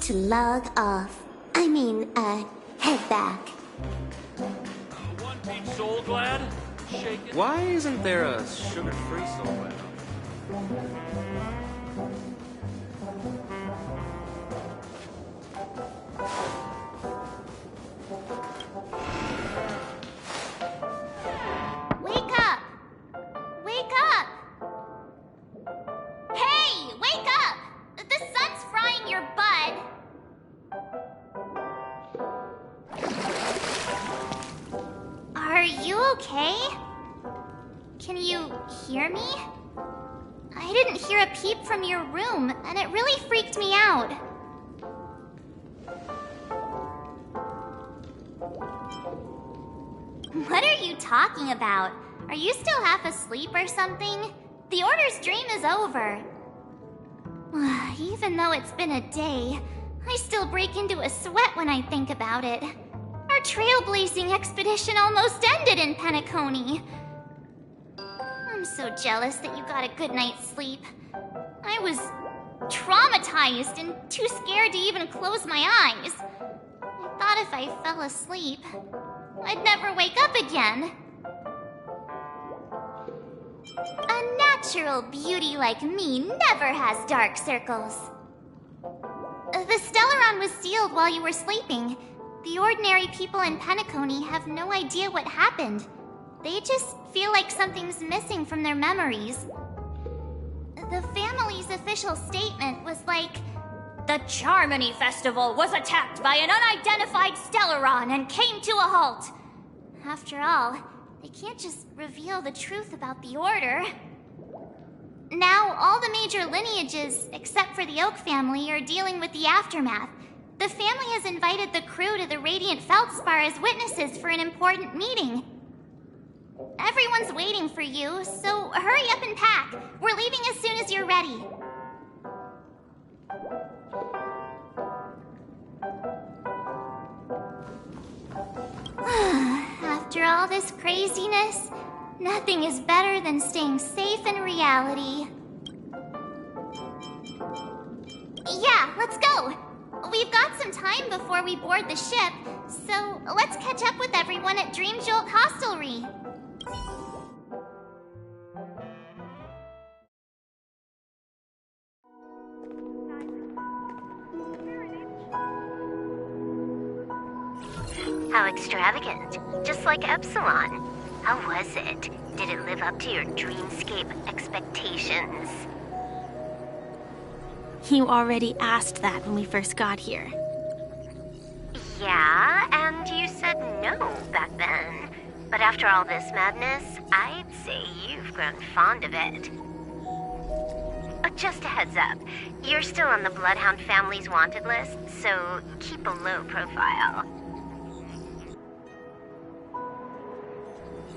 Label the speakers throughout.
Speaker 1: to log off. I mean, head back.
Speaker 2: One Peach Soul Glad? Shake it.
Speaker 3: Why isn't there a sugar-free Soul Glad?
Speaker 4: Wake up! Wake up! Hey, wake up! The sun's frying your bud. Are you okay? Can you hear me? I didn't hear a peep from your room, and it really freaked me out. What are you talking about? Are you still half asleep or something? The Order's dream is over. Even though it's been a day, I still break into a sweat when I think about it. Our trailblazing expedition almost ended in Penacony. I'm so jealous that you got a good night's sleep. I was traumatized and too scared to even close my eyes. I thought if I fell asleep, I'd never wake up again. A natural beauty like me never has dark circles. The Stellaron was sealed while you were sleeping. The ordinary people in Penacony have no idea what happened. They just feel like something's missing from their memories. The family's official statement was like, "The Charmony Festival was attacked by an unidentified Stellaron and came to a halt." After all, they can't just reveal the truth about the Order. Now, all the major lineages, except for the Oak family, are dealing with the aftermath. The family has invited the crew to the Radiant Feldspar as witnesses for an important meeting. Everyone's waiting for you, so hurry up and pack. We're leaving as soon as you're ready. After all this craziness, nothing is better than staying safe in reality. Yeah, let's go. We've got some time before we board the ship, so let's catch up with everyone at Dream Jolt Hostelry.
Speaker 5: How extravagant. Just like Epsilon. How was it? Did it live up to your dreamscape expectations?
Speaker 6: You already asked that when we first got here.
Speaker 5: Yeah, and you said no back then. But after all this madness, I'd say you've grown fond of it. Just a heads up, you're still on the Bloodhound family's wanted list, so keep a low profile.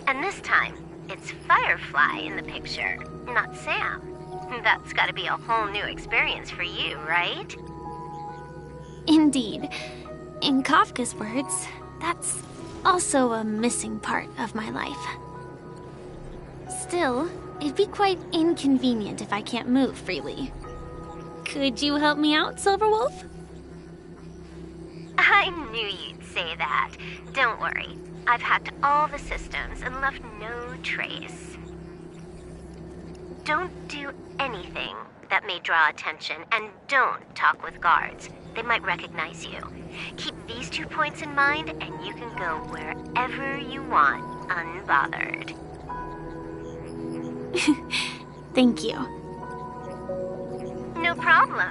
Speaker 5: And this time, it's Firefly in the picture, not Sam. That's gotta be a whole new experience for you, right?
Speaker 6: Indeed. In Kafka's words, that's also a missing part of my life. Still, it'd be quite inconvenient if I can't move freely. Could you help me out, Silverwolf?
Speaker 5: I knew you'd say that. Don't worry. I've hacked all the systems and left no trace. Don't do anything that may draw attention, and don't talk with guards. They might recognize you. Keep these 2 points in mind, and you can go wherever you want, unbothered.
Speaker 6: Thank you.
Speaker 5: No problem,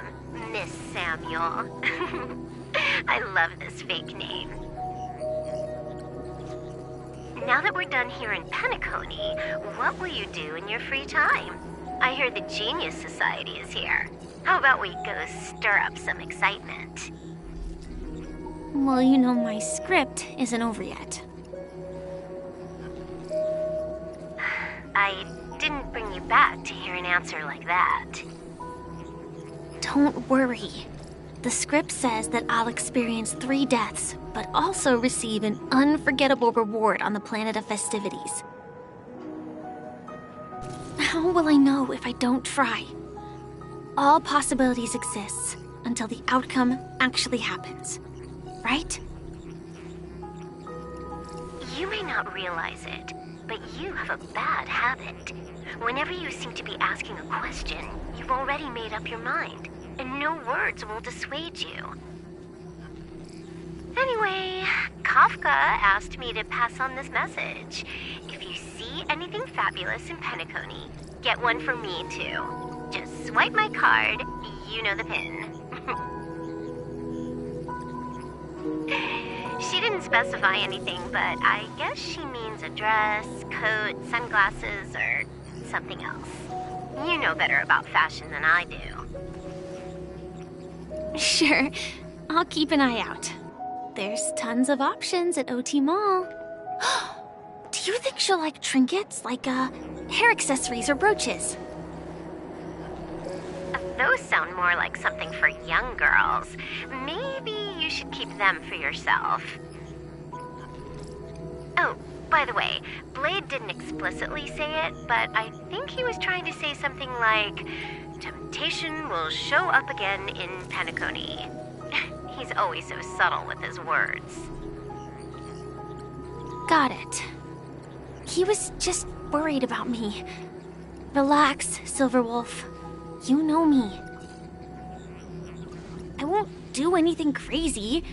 Speaker 5: Miss Samuel. I love this fake name. Now that we're done here in Penacony, what will you do in your free time? I hear the Genius Society is here. How about we go stir up some excitement?
Speaker 6: Well, you know my script isn't over yet.
Speaker 5: I didn't bring you back to hear an answer like that.
Speaker 6: Don't worry. The script says that I'll experience 3 deaths, but also receive an unforgettable reward on the planet of festivities. How will I know if I don't try? All possibilities exist, until the outcome actually happens. Right?
Speaker 5: You may not realize it, but you have a bad habit. Whenever you seem to be asking a question, you've already made up your mind, and no words will dissuade you. Anyway, Kafka asked me to pass on this message. If you see anything fabulous in Penacony, get one for me too. Just swipe my card, you know the pin. She didn't specify anything, but I guess she means a dress, coat, sunglasses, or something else. You know better about fashion than I do.
Speaker 6: Sure, I'll keep an eye out. There's tons of options at OT Mall. Do you think she'll like trinkets, like hair accessories or brooches?
Speaker 5: Those sound more like something for young girls. Maybe you should keep them for yourself. Oh, by the way, Blade didn't explicitly say it, but I think he was trying to say something like, temptation will show up again in Penacony. He's always so subtle with his words.
Speaker 6: Got it. He was just worried about me. Relax, Silverwolf. You know me. I won't do anything crazy.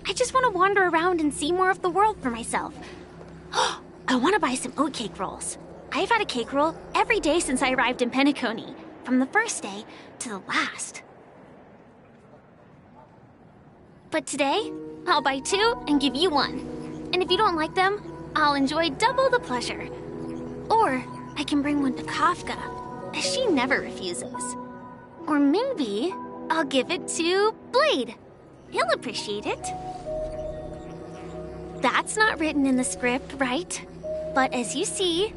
Speaker 6: I just want to wander around and see more of the world for myself. I want to buy some oatcake rolls. I've had a cake roll every day since I arrived in Penacony, from the first day to the last. But today, I'll buy 2 and give you 1. And if you don't like them, I'll enjoy double the pleasure. Or I can bring one to Kafka, as she never refuses. Or maybe I'll give it to Blade. He'll appreciate it. That's not written in the script, right? But as you see,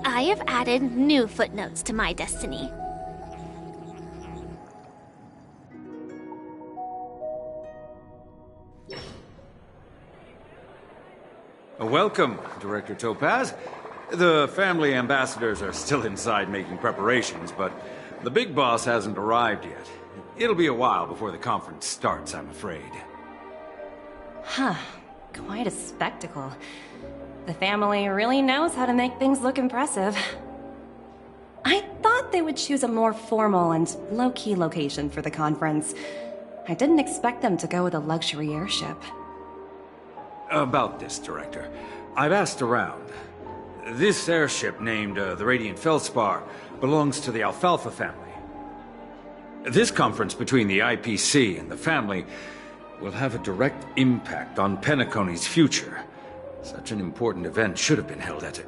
Speaker 6: I have added new footnotes to my destiny.
Speaker 7: Welcome, Director Topaz. The family ambassadors are still inside making preparations, but the big boss hasn't arrived yet. It'll be a while before the conference starts, I'm afraid.
Speaker 8: Huh. Quite a spectacle. The family really knows how to make things look impressive. I thought they would choose a more formal and low-key location for the conference. I didn't expect them to go with a luxury airship.
Speaker 7: About this, Director. I've asked around. This airship, named the Radiant Feldspar, belongs to the Alfalfa family. This conference between the IPC and the family will have a direct impact on Penacony's future. Such an important event should have been held at it.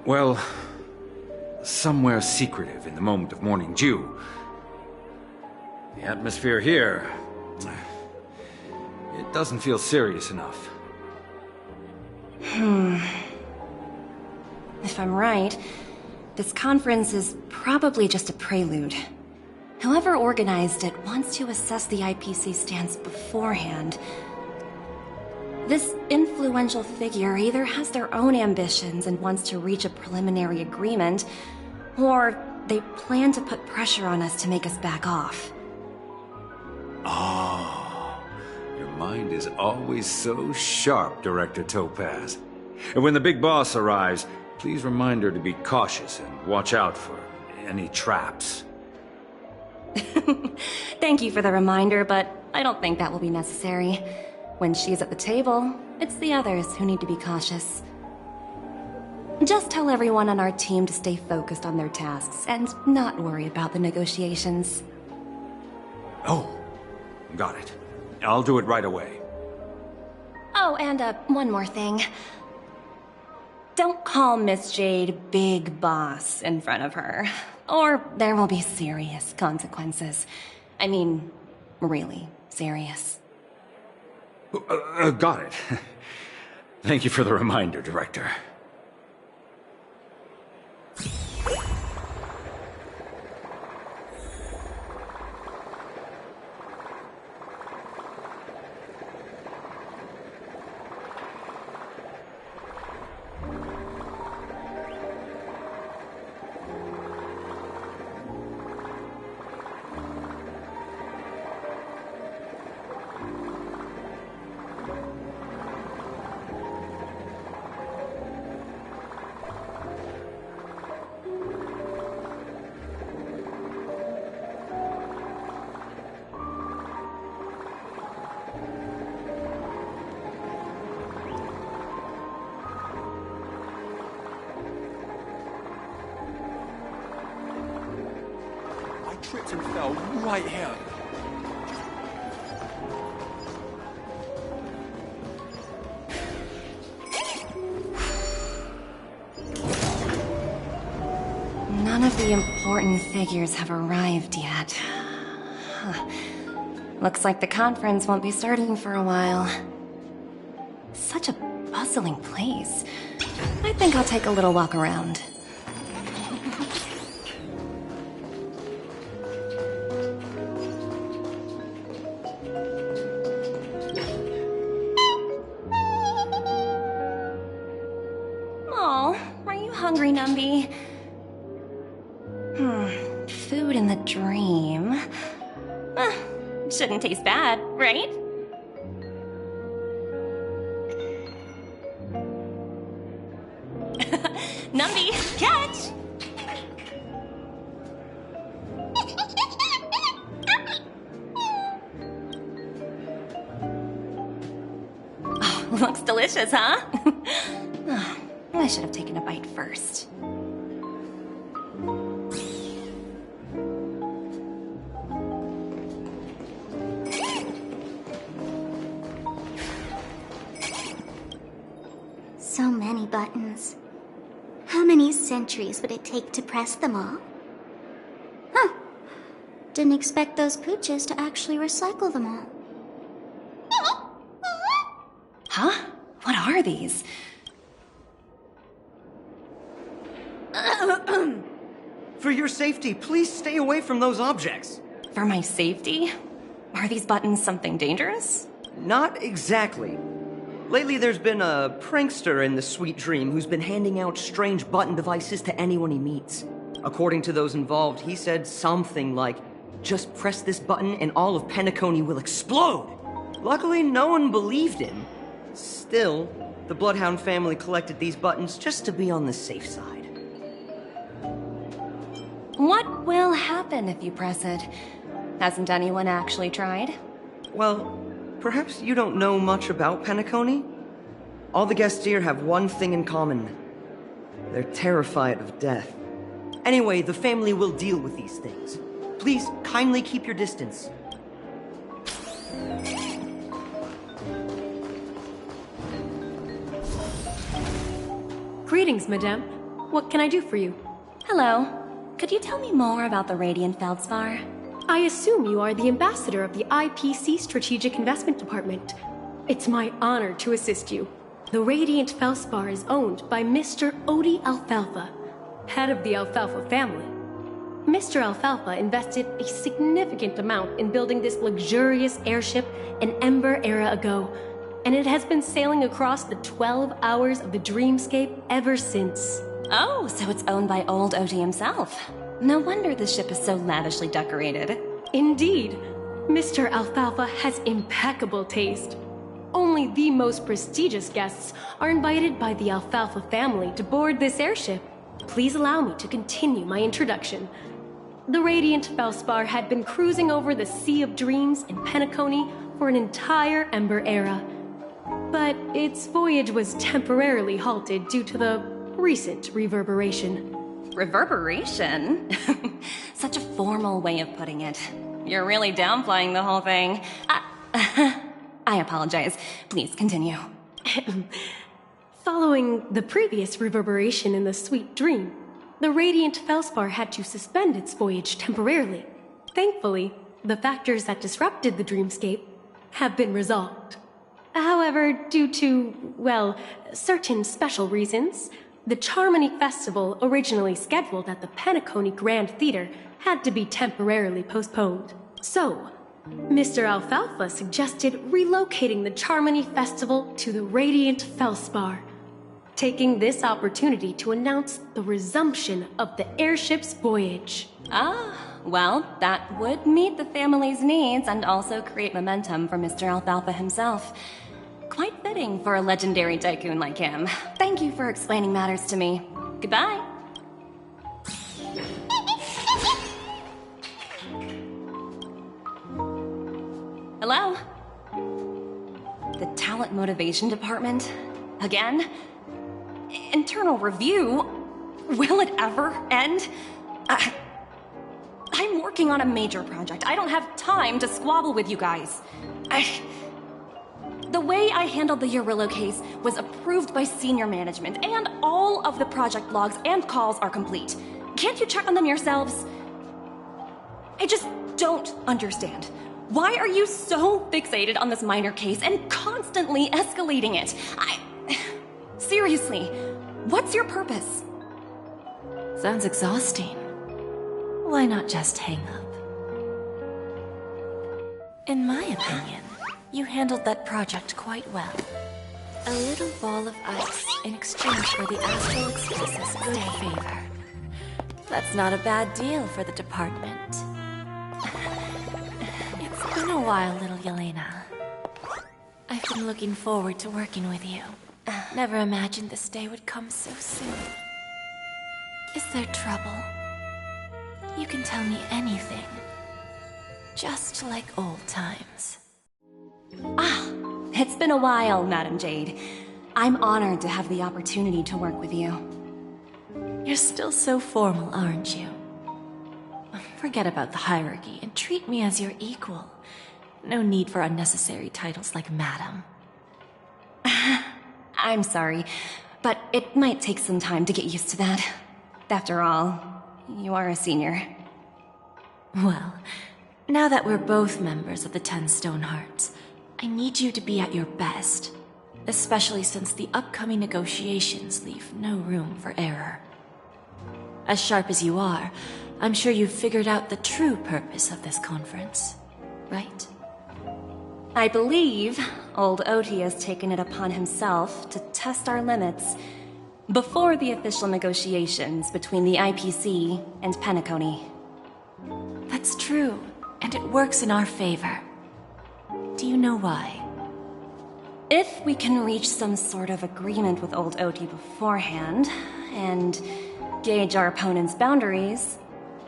Speaker 7: Well, somewhere secretive in the moment of morning dew. The atmosphere here, it doesn't feel serious enough.
Speaker 8: If I'm right, this conference is probably just a prelude. Whoever organized it wants to assess the IPC stance beforehand. This influential figure either has their own ambitions and wants to reach a preliminary agreement, or they plan to put pressure on us to make us back off.
Speaker 7: Oh, your mind is always so sharp, Director Topaz. And when the big boss arrives, please remind her to be cautious and watch out for any traps.
Speaker 8: Thank you for the reminder, but I don't think that will be necessary. When she's at the table, it's the others who need to be cautious. Just tell everyone on our team to stay focused on their tasks and not worry about the negotiations.
Speaker 7: Oh, got it. I'll do it right away.
Speaker 8: Oh, and one more thing. Don't call Miss Jade Big Boss in front of her, or there will be serious consequences. I mean, really serious.
Speaker 7: Got it. Thank you for the reminder, Director.
Speaker 2: tripped and fell right here.
Speaker 8: None of the important figures have arrived yet. Huh. Looks like the conference won't be starting for a while. Such a bustling place. I think I'll take a little walk around. Oh, are you hungry, Numby? Food in the dream. Shouldn't taste bad, right? Numby, catch! Oh, looks delicious, huh? I should have taken a bite first.
Speaker 1: So many buttons. How many centuries would it take to press them all? Huh. Didn't expect those pooches to actually recycle them all.
Speaker 8: Huh? What are these?
Speaker 9: For your safety, please stay away from those objects.
Speaker 8: For my safety? Are these buttons something dangerous?
Speaker 9: Not exactly. Lately, there's been a prankster in the Sweet Dream who's been handing out strange button devices to anyone he meets. According to those involved, he said something like, "Just press this button and all of Penacony will explode!" Luckily, no one believed him. Still, the Bloodhound family collected these buttons just to be on the safe side.
Speaker 8: What will happen if you press it? Hasn't anyone actually tried?
Speaker 9: Well, perhaps you don't know much about Penacony? All the guests here have one thing in common. They're terrified of death. Anyway, the family will deal with these things. Please, kindly keep your distance.
Speaker 10: Greetings, madame. What can I do for you?
Speaker 8: Hello. Could you tell me more about the Radiant Feldspar?
Speaker 10: I assume you are the ambassador of the IPC Strategic Investment Department. It's my honor to assist you. The Radiant Feldspar is owned by Mr. Odie Alfalfa, head of the Alfalfa family. Mr. Alfalfa invested a significant amount in building this luxurious airship an Ember era ago, and it has been sailing across the 12 hours of the dreamscape ever since.
Speaker 8: Oh, so it's owned by old Odie himself. No wonder the ship is so lavishly decorated.
Speaker 10: Indeed. Mr. Alfalfa has impeccable taste. Only the most prestigious guests are invited by the Alfalfa family to board this airship. Please allow me to continue my introduction. The Radiant Feldspar had been cruising over the Sea of Dreams in Penacony for an entire Ember era. But its voyage was temporarily halted due to the recent reverberation.
Speaker 8: Reverberation? Such a formal way of putting it. You're really downplaying the whole thing. I apologize. Please continue.
Speaker 10: Following the previous reverberation in the Sweet Dream, the Radiant Feldspar had to suspend its voyage temporarily. Thankfully, the factors that disrupted the dreamscape have been resolved. However, due to, well, certain special reasons, the Charmony Festival, originally scheduled at the Penacony Grand Theater, had to be temporarily postponed. So, Mr. Alfalfa suggested relocating the Charmony Festival to the Radiant Feldspar, taking this opportunity to announce the resumption of the airship's voyage.
Speaker 8: Ah, well, that would meet the family's needs and also create momentum for Mr. Alfalfa himself. Quite fitting for a legendary tycoon like him. Thank you for explaining matters to me. Goodbye. Hello? The Talent Motivation Department? Again? Internal review? Will it ever end? I'm working on a major project. I don't have time to squabble with you guys. The way I handled the Urillo case was approved by senior management, and all of the project logs and calls are complete. Can't you check on them yourselves? I just don't understand. Why are you so fixated on this minor case and constantly escalating it? Seriously, what's your purpose?
Speaker 11: Sounds exhausting. Why not just hang up? In my opinion, you handled that project quite well. A little ball of ice in exchange for the Astral Express's good favor. That's not a bad deal for the department. It's been a while, little Yelena. I've been looking forward to working with you. Never imagined this day would come so soon. Is there trouble? You can tell me anything. Just like old times.
Speaker 8: It's been a while, Madam Jade. I'm honored to have the opportunity to work with you.
Speaker 11: You're still so formal, aren't you? Forget about the hierarchy and treat me as your equal. No need for unnecessary titles like Madam.
Speaker 8: I'm sorry, but it might take some time to get used to that. After all, you are a senior.
Speaker 11: Well, now that we're both members of the 10 Stone Hearts, I need you to be at your best, especially since the upcoming negotiations leave no room for error. As sharp as you are, I'm sure you've figured out the true purpose of this conference, right?
Speaker 8: I believe old Oti has taken it upon himself to test our limits before the official negotiations between the IPC and Penacony.
Speaker 11: That's true, and it works in our favor. Do you know why?
Speaker 8: If we can reach some sort of agreement with old Oti beforehand, and gauge our opponent's boundaries,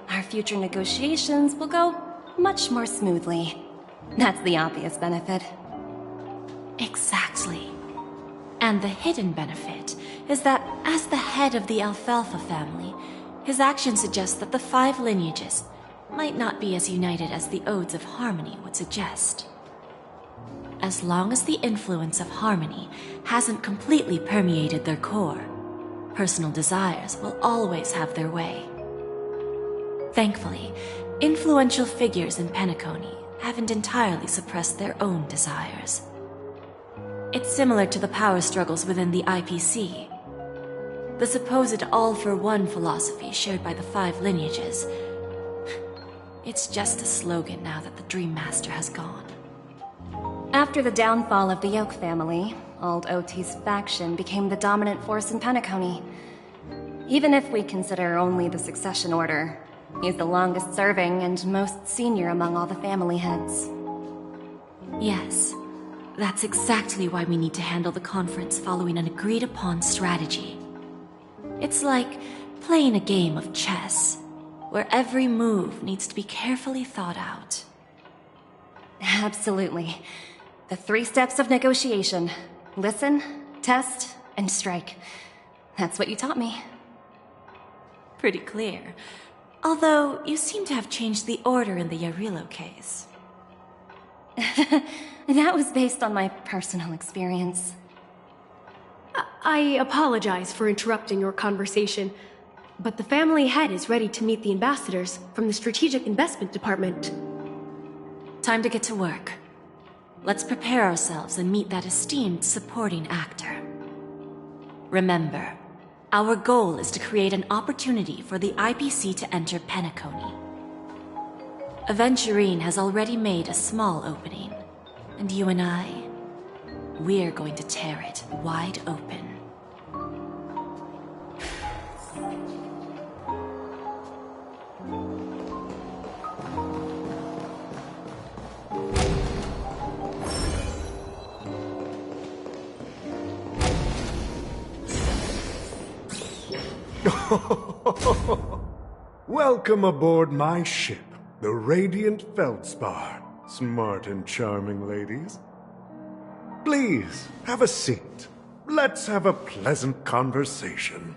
Speaker 8: our future negotiations will go much more smoothly. That's the obvious benefit.
Speaker 11: Exactly. And the hidden benefit is that as the head of the Alfalfa family, his actions suggest that the 5 lineages might not be as united as the Odes of Harmony would suggest. As long as the influence of Harmony hasn't completely permeated their core, personal desires will always have their way. Thankfully, influential figures in Penacony haven't entirely suppressed their own desires. It's similar to the power struggles within the IPC. The supposed all-for-one philosophy shared by the 5 lineages. It's just a slogan now that the Dream Master has gone.
Speaker 8: After the downfall of the Yoke family, old Oti's faction became the dominant force in Penacony. Even if we consider only the succession order, he's the longest serving and most senior among all the family heads.
Speaker 11: Yes, that's exactly why we need to handle the conference following an agreed-upon strategy. It's like playing a game of chess, where every move needs to be carefully thought out.
Speaker 8: Absolutely. The 3 steps of negotiation. Listen, test, and strike. That's what you taught me.
Speaker 11: Pretty clear. Although, you seem to have changed the order in the Yarillo case.
Speaker 8: That was based on my personal experience.
Speaker 10: I apologize for interrupting your conversation, but the family head is ready to meet the ambassadors from the Strategic Investment Department.
Speaker 11: Time to get to work. Let's prepare ourselves and meet that esteemed supporting actor. Remember, our goal is to create an opportunity for the IPC to enter Penacony. Aventurine has already made a small opening, and you and I, we're going to tear it wide open.
Speaker 12: Welcome aboard my ship, the Radiant Feldspar. Smart and charming ladies. Please, have a seat. Let's have a pleasant conversation.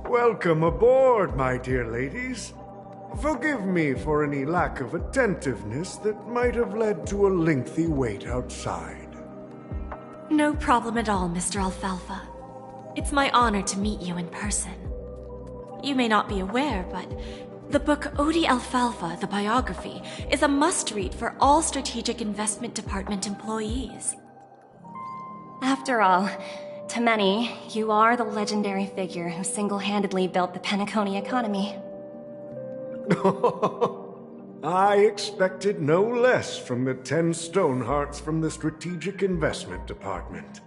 Speaker 12: Welcome aboard, my dear ladies. Forgive me for any lack of attentiveness that might have led to a lengthy wait outside.
Speaker 11: No problem at all, Mr. Alfalfa. It's my honor to meet you in person. You may not be aware, but the book Odie Alfalfa, the biography, is a must-read for all Strategic Investment Department employees.
Speaker 8: After all, to many, you are the legendary figure who single-handedly built the Penacony economy.
Speaker 12: I expected no less from the 10 Stonehearts from the Strategic Investment Department.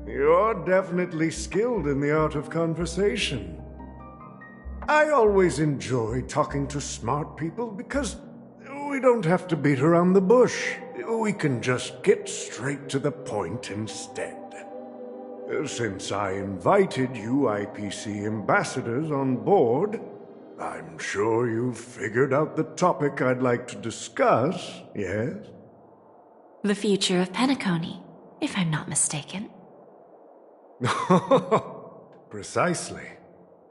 Speaker 12: You're definitely skilled in the art of conversation. I always enjoy talking to smart people because we don't have to beat around the bush. We can just get straight to the point instead. Since I invited you IPC ambassadors on board, I'm sure you've figured out the topic I'd like to discuss, yes?
Speaker 11: The future of Penacony, if I'm not mistaken.
Speaker 12: Precisely.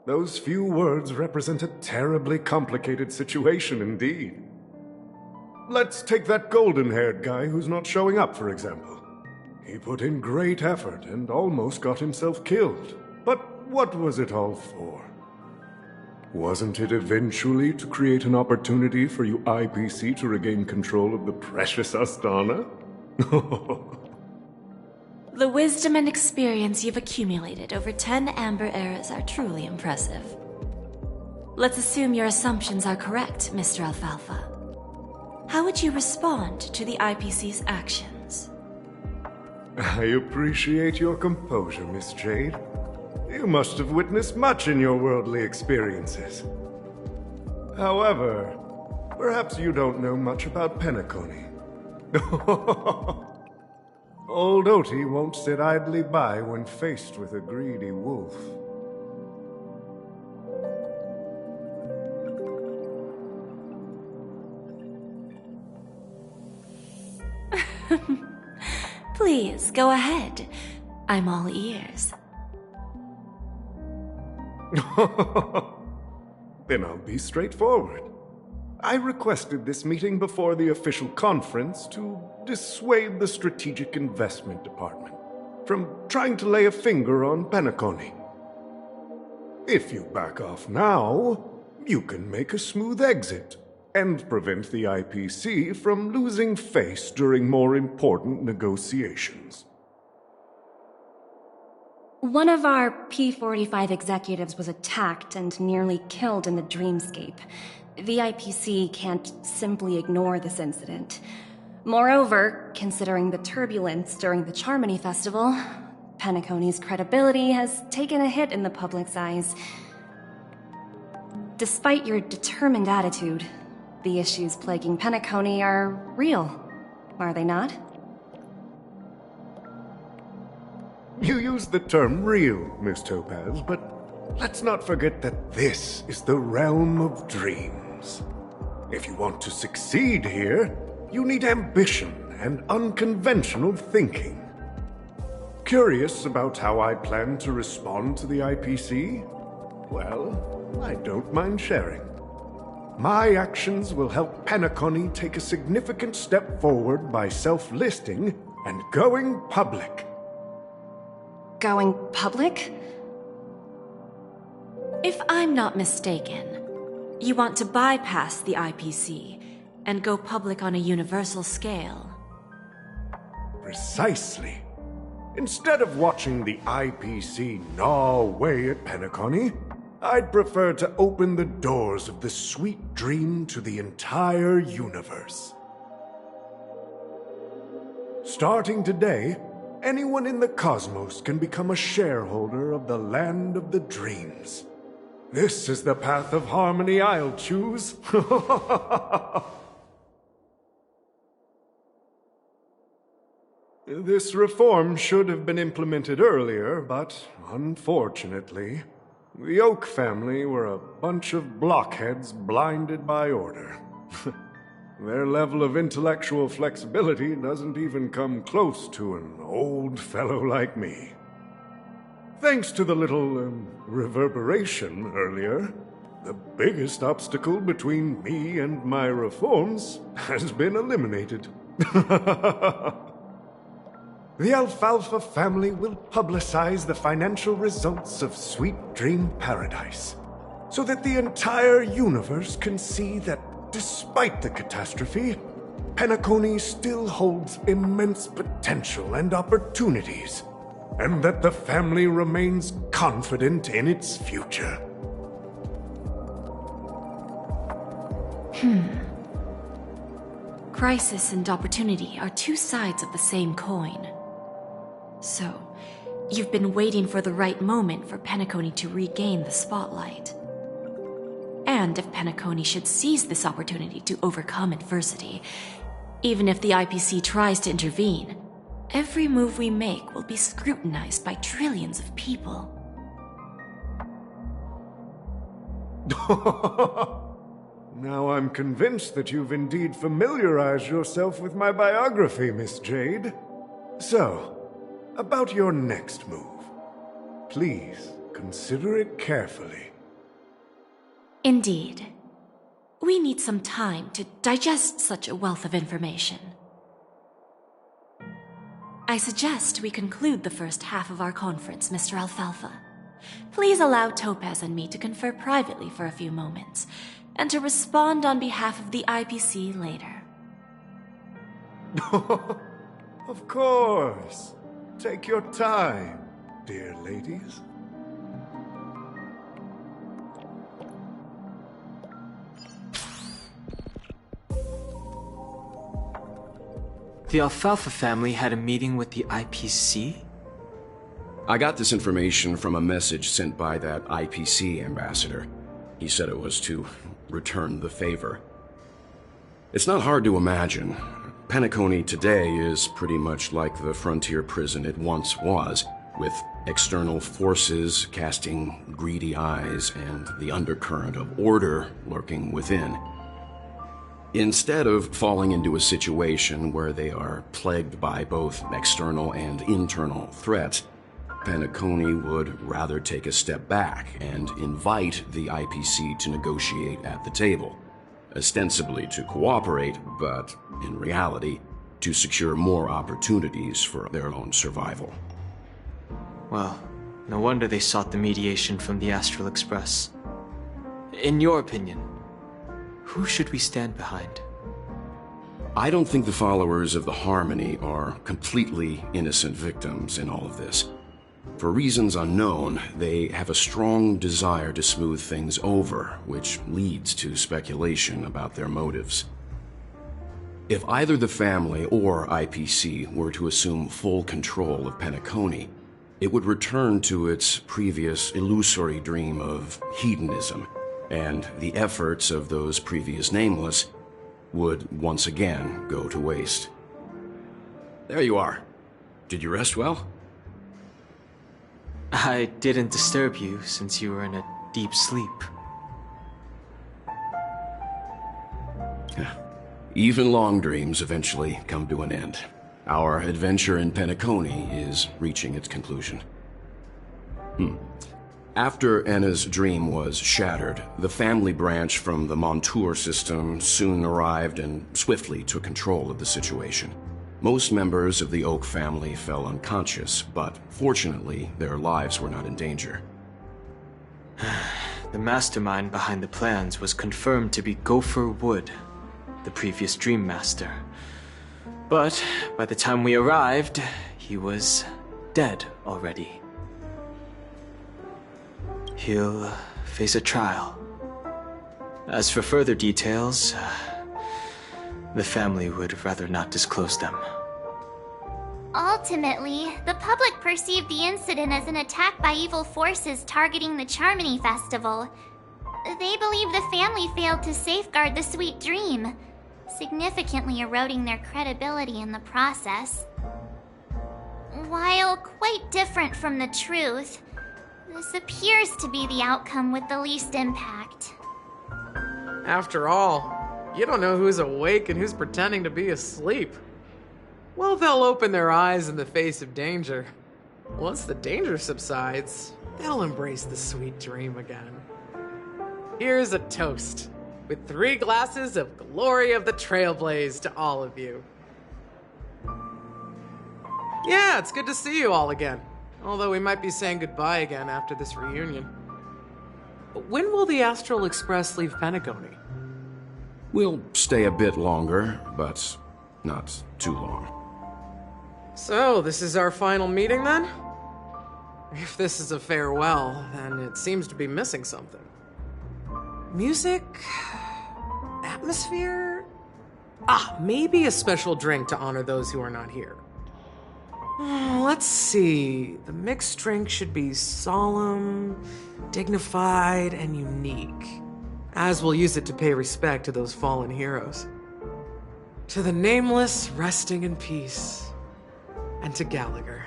Speaker 12: Those few words represent a terribly complicated situation indeed. Let's take that golden-haired guy who's not showing up, for example. He put in great effort and almost got himself killed. But what was it all for? Wasn't it eventually to create an opportunity for you IPC to regain control of the precious Astana?
Speaker 11: The wisdom and experience you've accumulated over 10 Amber Eras are truly impressive. Let's assume your assumptions are correct, Mr. Alfalfa. How would you respond to the IPC's actions?
Speaker 12: I appreciate your composure, Miss Jade. You must have witnessed much in your worldly experiences. However, perhaps you don't know much about Penacony. Old Oti won't sit idly by when faced with a greedy wolf.
Speaker 11: Please, go ahead. I'm all ears.
Speaker 12: Then I'll be straightforward. I requested this meeting before the official conference to dissuade the Strategic Investment Department from trying to lay a finger on Penacony. If you back off now, you can make a smooth exit and prevent the IPC from losing face during more important negotiations.
Speaker 8: One of our P-45 executives was attacked and nearly killed in the dreamscape. The IPC can't simply ignore this incident. Moreover, considering the turbulence during the Charmony Festival, Penacony's credibility has taken a hit in the public's eyes. Despite your determined attitude, the issues plaguing Penacony are real, are they not?
Speaker 12: You used the term real, Miss Topaz, but let's not forget that this is the realm of dreams. If you want to succeed here, you need ambition and unconventional thinking. Curious about how I plan to respond to the IPC? Well, I don't mind sharing. My actions will help Penacony take a significant step forward by self-listing and going public.
Speaker 8: Going public?
Speaker 11: If I'm not mistaken, you want to bypass the IPC and go public on a universal scale.
Speaker 12: Precisely. Instead of watching the IPC gnaw away at Penacony, I'd prefer to open the doors of the sweet dream to the entire universe. Starting today, anyone in the cosmos can become a shareholder of the land of the dreams. This is the path of harmony I'll choose. This reform should have been implemented earlier, but unfortunately, the Oak family were a bunch of blockheads blinded by order. Their level of intellectual flexibility doesn't even come close to an old fellow like me. Thanks to the little, reverberation earlier, the biggest obstacle between me and my reforms has been eliminated. The Alfalfa family will publicize the financial results of Sweet Dream Paradise, so that the entire universe can see that despite the catastrophe, Penacony still holds immense potential and opportunities, and that the family remains confident in its future.
Speaker 11: Crisis and opportunity are two sides of the same coin. So, you've been waiting for the right moment for Penacony to regain the spotlight. And if Penacony should seize this opportunity to overcome adversity, even if the IPC tries to intervene, every move we make will be scrutinized by trillions of people.
Speaker 12: Now I'm convinced that you've indeed familiarized yourself with my biography, Miss Jade. So, about your next move. Please, consider it carefully.
Speaker 11: Indeed. We need some time to digest such a wealth of information. I suggest we conclude the first half of our conference, Mr. Alfalfa. Please allow Topaz and me to confer privately for a few moments, and to respond on behalf of the IPC later.
Speaker 12: Of course. Take your time, dear ladies.
Speaker 3: The Alfalfa family had a meeting with the IPC?
Speaker 13: I got this information from a message sent by that IPC ambassador. He said it was to return the favor. It's not hard to imagine. Penacony today is pretty much like the frontier prison it once was, with external forces casting greedy eyes and the undercurrent of order lurking within. Instead of falling into a situation where they are plagued by both external and internal threats, Penacony would rather take a step back and invite the IPC to negotiate at the table, ostensibly to cooperate, but in reality, to secure more opportunities for their own survival.
Speaker 3: Well, no wonder they sought the mediation from the Astral Express. In your opinion, who should we stand behind?
Speaker 13: I don't think the followers of the Harmony are completely innocent victims in all of this. For reasons unknown, they have a strong desire to smooth things over, which leads to speculation about their motives. If either the family or IPC were to assume full control of Penacony, it would return to its previous illusory dream of hedonism, and the efforts of those previous nameless would once again go to waste. There you are. Did you rest well?
Speaker 3: I didn't disturb you since you were in a deep sleep.
Speaker 13: Even long dreams eventually come to an end. Our adventure in Penacony is reaching its conclusion. After Anna's dream was shattered, the family branch from the Montour system soon arrived and swiftly took control of the situation. Most members of the Oak family fell unconscious, but fortunately, their lives were not in danger.
Speaker 3: The mastermind behind the plans was confirmed to be Gopher Wood, the previous Dream Master. But by the time we arrived, he was dead already. He'll face a trial. As for further details, the family would rather not disclose them.
Speaker 4: Ultimately, the public perceived the incident as an attack by evil forces targeting the Charmony Festival. They believe the family failed to safeguard the Sweet Dream, significantly eroding their credibility in the process. While quite different from the truth, this appears to be the outcome with the least impact.
Speaker 14: After all, you don't know who's awake and who's pretending to be asleep. Well, they'll open their eyes in the face of danger. Once the danger subsides, they'll embrace the sweet dream again. Here's a toast, with 3 glasses of glory of the Trailblaze to all of you. Yeah, it's good to see you all again. Although we might be saying goodbye again after this reunion. When will the Astral Express leave Penacony?
Speaker 13: We'll stay a bit longer, but not too long.
Speaker 14: So, this is our final meeting then? If this is a farewell, then it seems to be missing something. Music? Atmosphere? Maybe a special drink to honor those who are not here. Let's see. The mixed drink should be solemn, dignified, and unique, as we'll use it to pay respect to those fallen heroes. To the Nameless, resting in peace, and to Gallagher.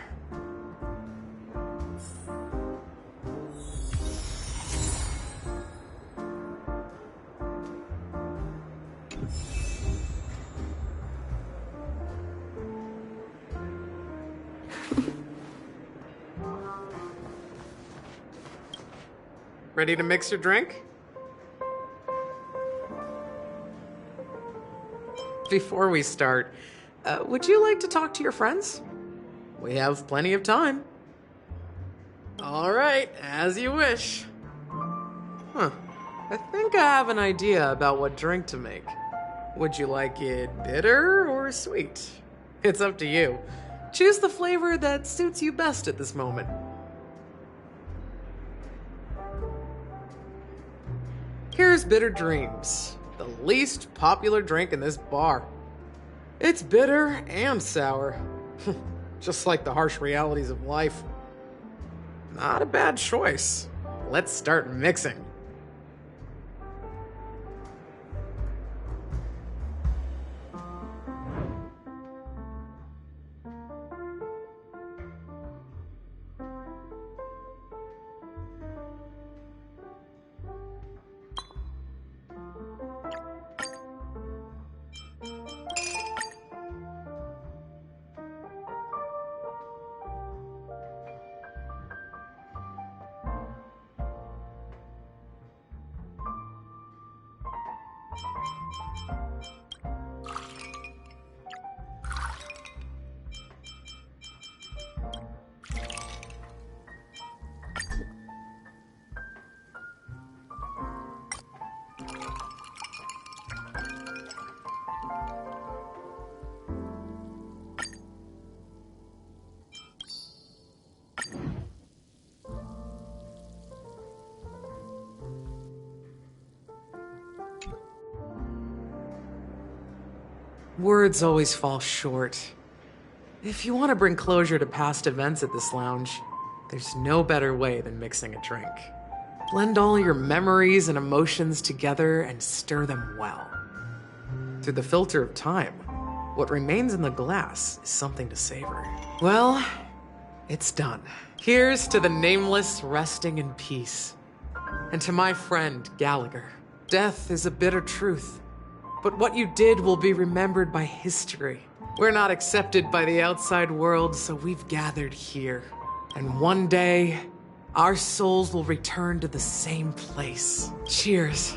Speaker 14: Ready to mix your drink? Before we start, would you like to talk to your friends? We have plenty of time. All right, as you wish. I think I have an idea about what drink to make. Would you like it bitter or sweet? It's up to you. Choose the flavor that suits you best at this moment. Here's Bitter Dreams, the least popular drink in this bar. It's bitter and sour, just like the harsh realities of life. Not a bad choice. Let's start mixing. Words always fall short. If you want to bring closure to past events at this lounge, there's no better way than mixing a drink. Blend all your memories and emotions together and stir them well. Through the filter of time, what remains in the glass is something to savor. Well, it's done. Here's to the Nameless resting in peace. And to my friend, Gallagher. Death is a bitter truth. But what you did will be remembered by history. We're not accepted by the outside world, so we've gathered here. And one day, our souls will return to the same place. Cheers.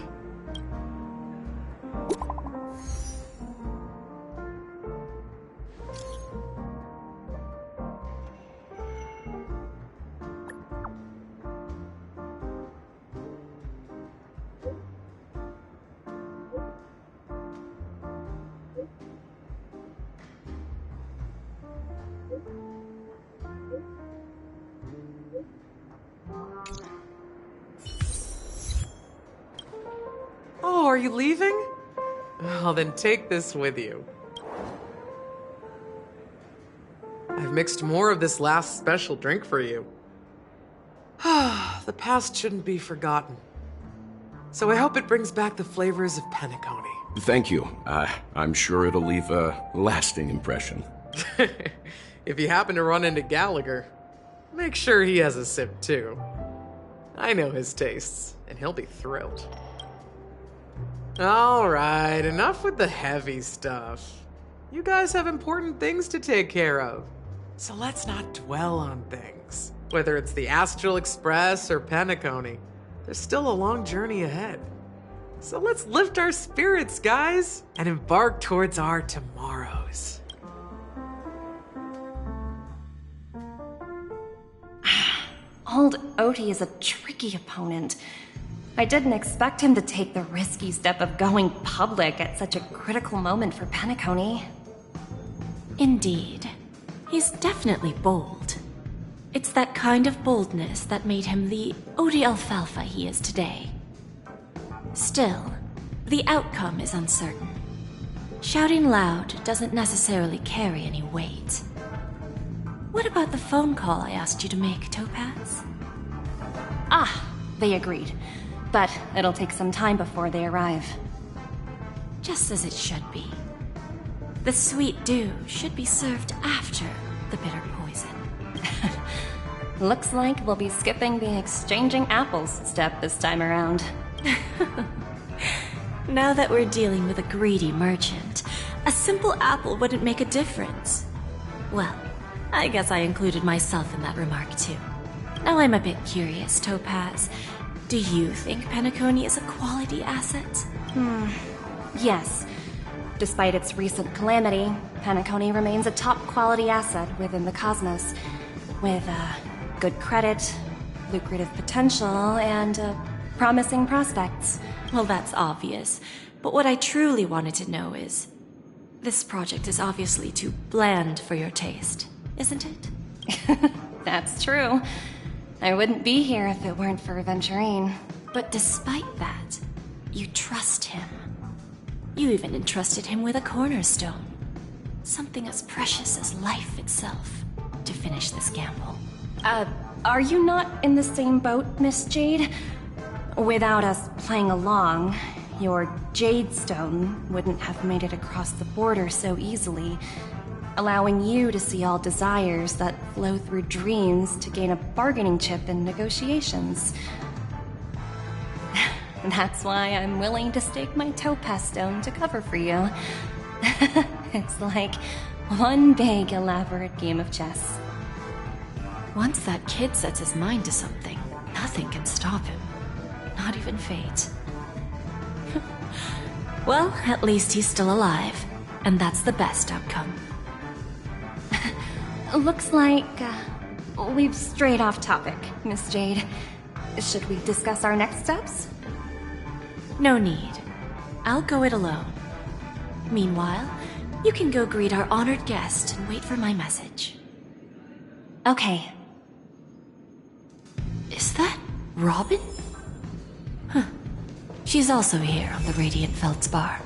Speaker 14: Oh, are you leaving? Well, then take this with you. I've mixed more of this last special drink for you. The past shouldn't be forgotten. So I hope it brings back the flavors of Penacony.
Speaker 13: Thank you. I'm sure it'll leave a lasting impression.
Speaker 14: If you happen to run into Gallagher, make sure he has a sip too. I know his tastes, and he'll be thrilled. Alright, enough with the heavy stuff. You guys have important things to take care of. So let's not dwell on things. Whether it's the Astral Express or Penacony, there's still a long journey ahead. So let's lift our spirits, guys, and embark towards our tomorrows.
Speaker 8: Old Odie is a tricky opponent. I didn't expect him to take the risky step of going public at such a critical moment for Penacony.
Speaker 11: Indeed. He's definitely bold. It's that kind of boldness that made him the Odie Alfalfa he is today. Still, the outcome is uncertain. Shouting loud doesn't necessarily carry any weight. What about the phone call I asked you to make, Topaz?
Speaker 8: Ah, they agreed. But it'll take some time before they arrive.
Speaker 11: Just as it should be. The sweet dew should be served after the bitter poison.
Speaker 8: Looks like we'll be skipping the exchanging apples step this time around.
Speaker 11: Now that we're dealing with a greedy merchant, a simple apple wouldn't make a difference. Well, I guess I included myself in that remark too. Now I'm a bit curious, Topaz. Do you think Penacony is a quality asset?
Speaker 8: Yes. Despite its recent calamity, Penacony remains a top quality asset within the cosmos. With good credit, lucrative potential, and promising prospects.
Speaker 11: Well, that's obvious. But what I truly wanted to know is... this project is obviously too bland for your taste, isn't it?
Speaker 8: That's true. I wouldn't be here if it weren't for Venturine.
Speaker 11: But despite that, you trust him. You even entrusted him with a cornerstone. Something as precious as life itself, to finish this gamble.
Speaker 8: Are you not in the same boat, Miss Jade? Without us playing along, your Jade Stone wouldn't have made it across the border so easily, allowing you to see all desires that flow through dreams to gain a bargaining chip in negotiations. That's why I'm willing to stake my Topaz Stone to cover for you. It's like one big, elaborate game of chess.
Speaker 11: Once that kid sets his mind to something, nothing can stop him. Not even fate. Well, at least he's still alive, and that's the best outcome.
Speaker 8: Looks like we've strayed off topic, Miss Jade. Should we discuss our next steps?
Speaker 11: No need. I'll go it alone. Meanwhile, you can go greet our honored guest and wait for my message.
Speaker 8: Okay.
Speaker 11: Is that Robin? Huh. She's also here on the Radiant Feldspar.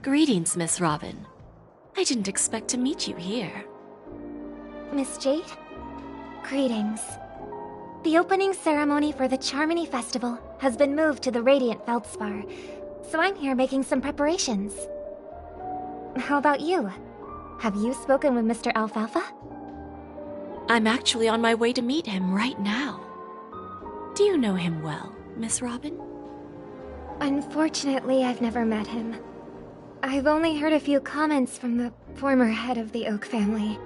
Speaker 11: Greetings, Miss Robin. I didn't expect to meet you here.
Speaker 4: Miss Jade? Greetings. The opening ceremony for the Charmony Festival has been moved to the Radiant Feldspar, so I'm here making some preparations. How about you? Have you spoken with Mr. Alfalfa?
Speaker 11: I'm actually on my way to meet him right now. Do you know him well, Miss Robin?
Speaker 4: Unfortunately, I've never met him. I've only heard a few comments from the former head of the Oak family.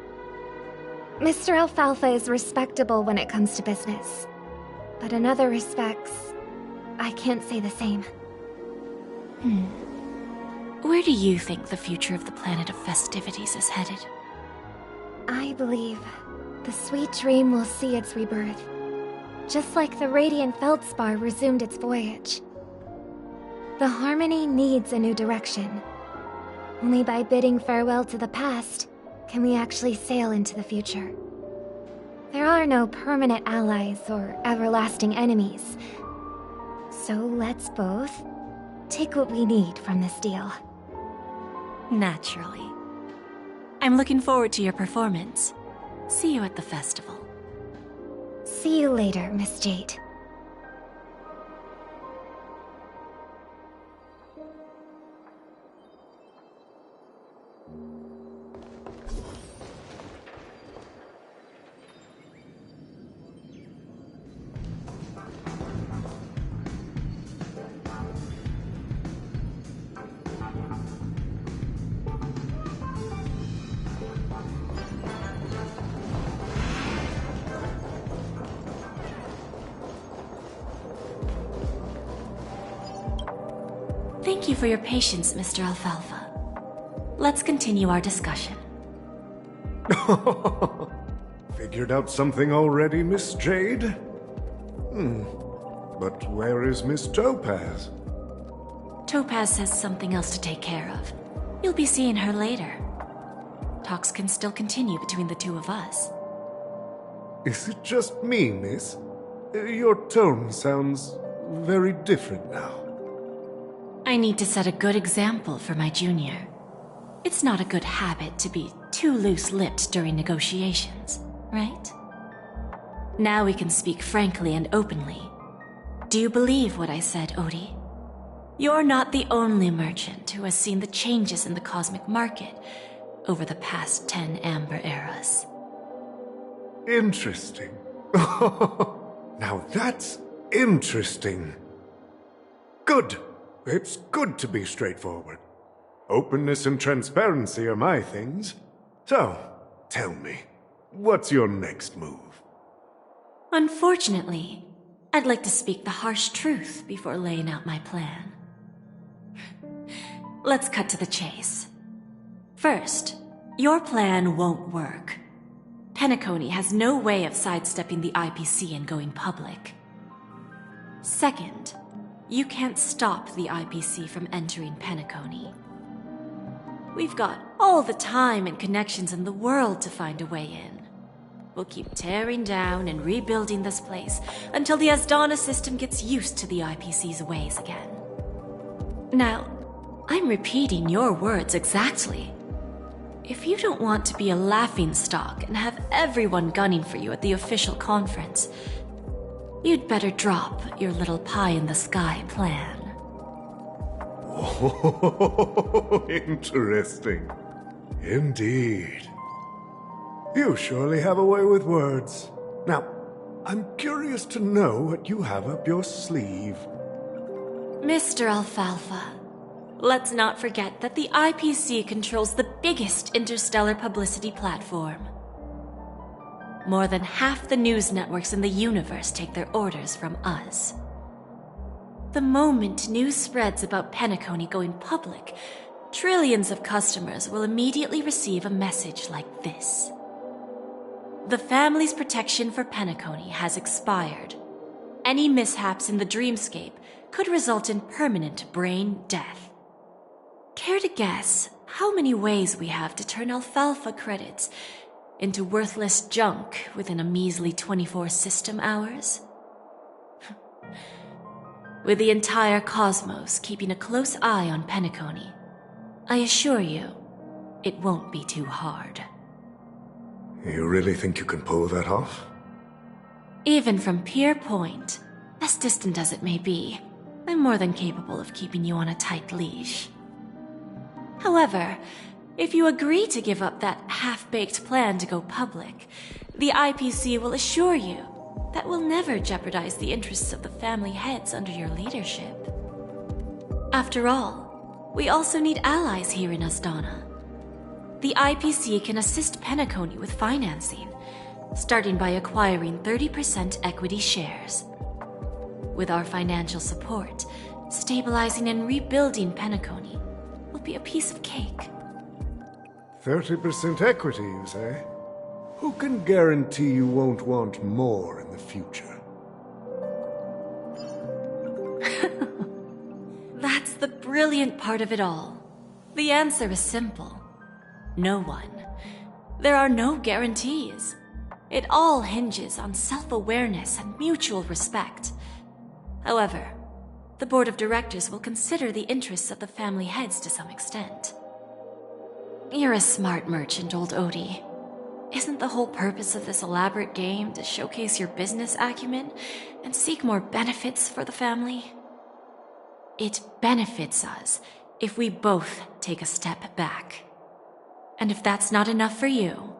Speaker 4: Mr. Alfalfa is respectable when it comes to business, but in other respects, I can't say the same.
Speaker 11: Where do you think the future of the planet of festivities is headed?
Speaker 4: I believe the sweet dream will see its rebirth, just like the Radiant Feldspar resumed its voyage. The Harmony needs a new direction. Only by bidding farewell to the past can we actually sail into the future. There are no permanent allies or everlasting enemies. So let's both take what we need from this deal.
Speaker 11: Naturally. I'm looking forward to your performance. See you at the festival.
Speaker 4: See you later, Miss Jade.
Speaker 11: Thank you for your patience, Mr. Alfalfa. Let's continue our discussion.
Speaker 12: Figured out something already, Miss Jade? But where is Miss Topaz?
Speaker 11: Topaz has something else to take care of. You'll be seeing her later. Talks can still continue between the two of us.
Speaker 12: Is it just me, miss? Your tone sounds very different now.
Speaker 11: I need to set a good example for my junior. It's not a good habit to be too loose-lipped during negotiations, right? Now we can speak frankly and openly. Do you believe what I said, Odie? You're not the only merchant who has seen the changes in the cosmic market over the past 10 Amber Eras.
Speaker 12: Interesting. Now that's interesting. Good. It's good to be straightforward. Openness and transparency are my things. So, tell me, what's your next move?
Speaker 11: Unfortunately, I'd like to speak the harsh truth before laying out my plan. Let's cut to the chase. First, your plan won't work. Penacony has no way of sidestepping the IPC and going public. Second, you can't stop the IPC from entering Penacony. We've got all the time and connections in the world to find a way in. We'll keep tearing down and rebuilding this place until the Asdana system gets used to the IPC's ways again. Now, I'm repeating your words exactly. If you don't want to be a laughingstock and have everyone gunning for you at the official conference, you'd better drop your little pie-in-the-sky plan.
Speaker 12: Oh, interesting. Indeed. You surely have a way with words. Now, I'm curious to know what you have up your sleeve.
Speaker 11: Mr. Alfalfa, let's not forget that the IPC controls the biggest interstellar publicity platform. More than half the news networks in the universe take their orders from us. The moment news spreads about Penacony going public, trillions of customers will immediately receive a message like this. The family's protection for Penacony has expired. Any mishaps in the dreamscape could result in permanent brain death. Care to guess how many ways we have to turn Alfalfa credits into worthless junk within a measly 24 system hours? With the entire cosmos keeping a close eye on Penacony, I assure you, it won't be too hard.
Speaker 12: You really think you can pull that off?
Speaker 11: Even from Pier Point, as distant as it may be, I'm more than capable of keeping you on a tight leash. However, if you agree to give up that half-baked plan to go public, the IPC will assure you that we'll never jeopardize the interests of the family heads under your leadership. After all, we also need allies here in Asdana. The IPC can assist Penacony with financing, starting by acquiring 30% equity shares. With our financial support, stabilizing and rebuilding Penacony will be a piece of cake.
Speaker 12: 30% equity, you say? Who can guarantee you won't want more in the future?
Speaker 11: That's the brilliant part of it all. The answer is simple. No one. There are no guarantees. It all hinges on self-awareness and mutual respect. However, the board of directors will consider the interests of the family heads to some extent. You're a smart merchant, old Odie. Isn't the whole purpose of this elaborate game to showcase your business acumen and seek more benefits for the family? It benefits us if we both take a step back. And if that's not enough for you,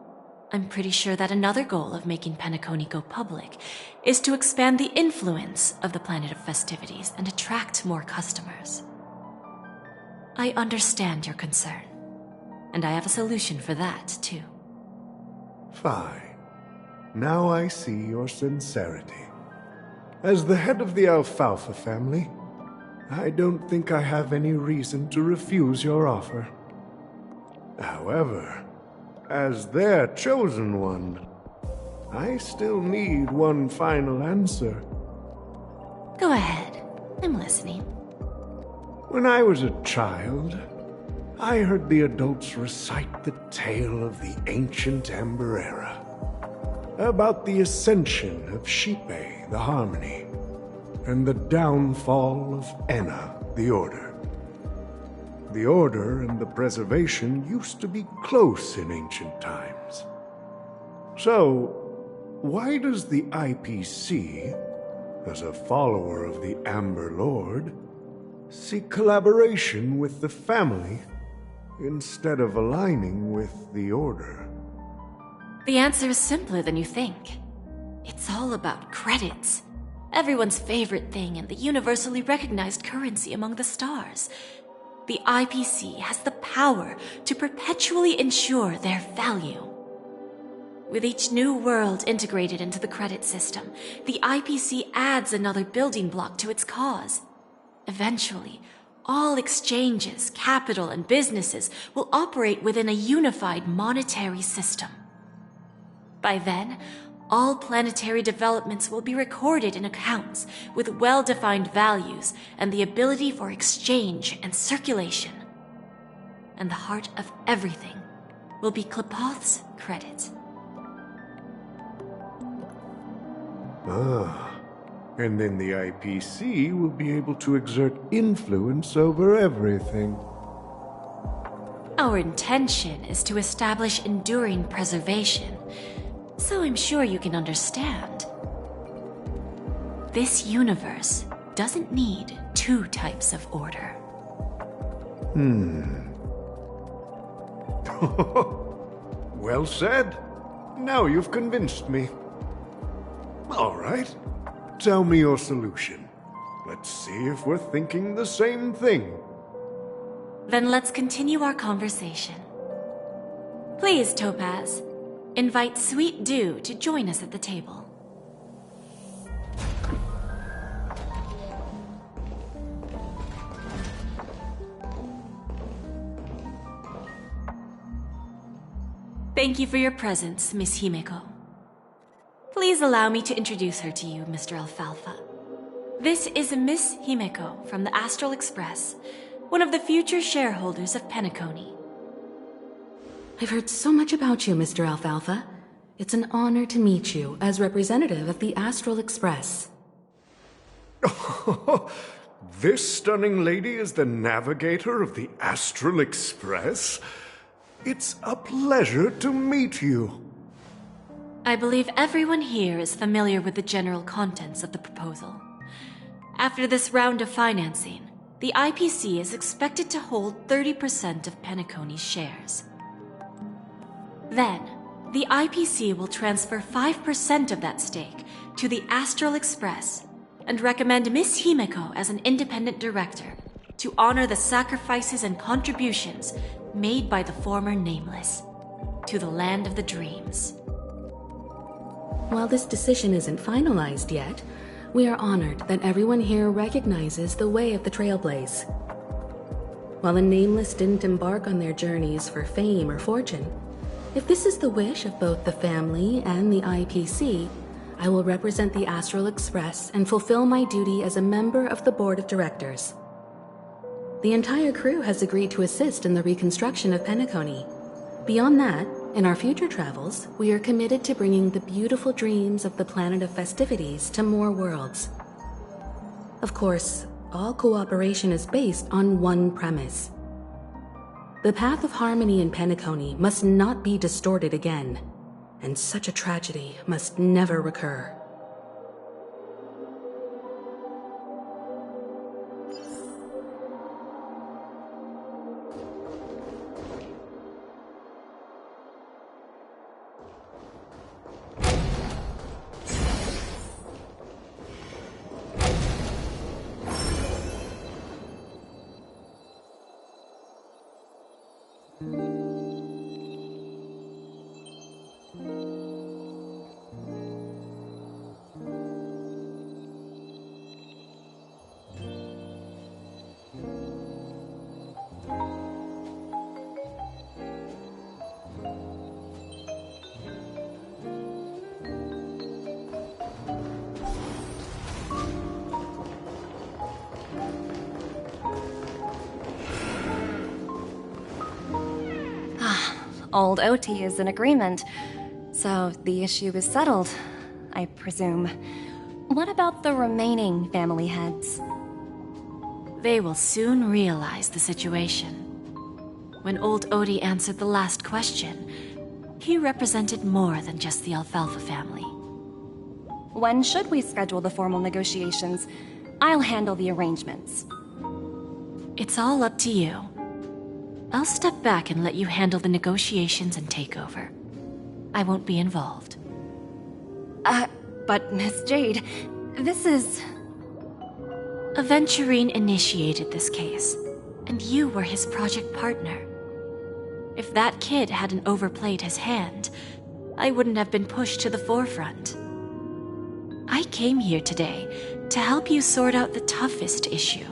Speaker 11: I'm pretty sure that another goal of making Penacony go public is to expand the influence of the Planet of Festivities and attract more customers. I understand your concern, and I have a solution for that, too.
Speaker 12: Fine. Now I see your sincerity. As the head of the Alfalfa family, I don't think I have any reason to refuse your offer. However, as their chosen one, I still need one final answer.
Speaker 11: Go ahead. I'm listening.
Speaker 12: When I was a child, I heard the adults recite the tale of the ancient Amber Era, about the ascension of Shipe, the Harmony, and the downfall of Enna, the Order. The Order and the Preservation used to be close in ancient times. So, why does the IPC, as a follower of the Amber Lord, seek collaboration with the family instead of aligning with the Order?
Speaker 11: The answer is simpler than you think. It's all about credits. Everyone's favorite thing and the universally recognized currency among the stars. The IPC has the power to perpetually ensure their value. With each new world integrated into the credit system, the IPC adds another building block to its cause. Eventually, all exchanges, capital, and businesses will operate within a unified monetary system. By then, all planetary developments will be recorded in accounts with well-defined values and the ability for exchange and circulation. And the heart of everything will be Klepoth's credit.
Speaker 12: And then the IPC will be able to exert influence over everything.
Speaker 11: Our intention is to establish enduring preservation, so I'm sure you can understand. This universe doesn't need two types of order.
Speaker 12: Well said. Now you've convinced me. All right. Tell me your solution. Let's see if we're thinking the same thing.
Speaker 11: Then let's continue our conversation. Please, Topaz, invite Sweet Dew to join us at the table. Thank you for your presence, Miss Himeko. Please allow me to introduce her to you, Mr. Alfalfa. This is Miss Himeko from the Astral Express, one of the future shareholders of Penacony.
Speaker 15: I've heard so much about you, Mr. Alfalfa. It's an honor to meet you as representative of the Astral Express.
Speaker 12: This stunning lady is the navigator of the Astral Express? It's a pleasure to meet you.
Speaker 11: I believe everyone here is familiar with the general contents of the proposal. After this round of financing, the IPC is expected to hold 30% of Penacony's shares. Then, the IPC will transfer 5% of that stake to the Astral Express and recommend Miss Himeko as an independent director to honor the sacrifices and contributions made by the former Nameless to the land of the dreams.
Speaker 15: While this decision isn't finalized yet, we are honored that everyone here recognizes the way of the Trailblaze. While the Nameless didn't embark on their journeys for fame or fortune, if this is the wish of both the family and the IPC, I will represent the Astral Express and fulfill my duty as a member of the board of directors. The entire crew has agreed to assist in the reconstruction of Penacony. Beyond that, in our future travels, we are committed to bringing the beautiful dreams of the planet of festivities to more worlds. Of course, all cooperation is based on one premise. The path of harmony in Penacony must not be distorted again, and such a tragedy must never recur.
Speaker 8: Old Oti is in agreement, so the issue is settled, I presume. What about the remaining family heads?
Speaker 11: They will soon realize the situation. When old Oti answered the last question, he represented more than just the Alfalfa family.
Speaker 8: When should we schedule the formal negotiations? I'll handle the arrangements.
Speaker 11: It's all up to you. I'll step back and let you handle the negotiations and takeover. I won't be involved.
Speaker 8: But Miss Jade, this is...
Speaker 11: Aventurine initiated this case, and you were his project partner. If that kid hadn't overplayed his hand, I wouldn't have been pushed to the forefront. I came here today to help you sort out the toughest issue.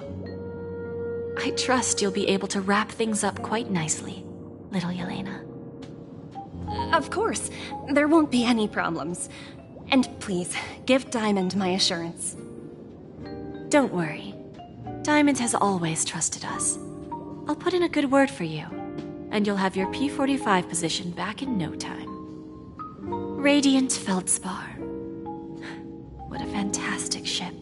Speaker 11: I trust you'll be able to wrap things up quite nicely, little Yelena.
Speaker 8: Of course, there won't be any problems. And please, give Diamond my assurance.
Speaker 11: Don't worry. Diamond has always trusted us. I'll put in a good word for you, and you'll have your P-45 position back in no time. Radiant Feldspar. What a fantastic ship.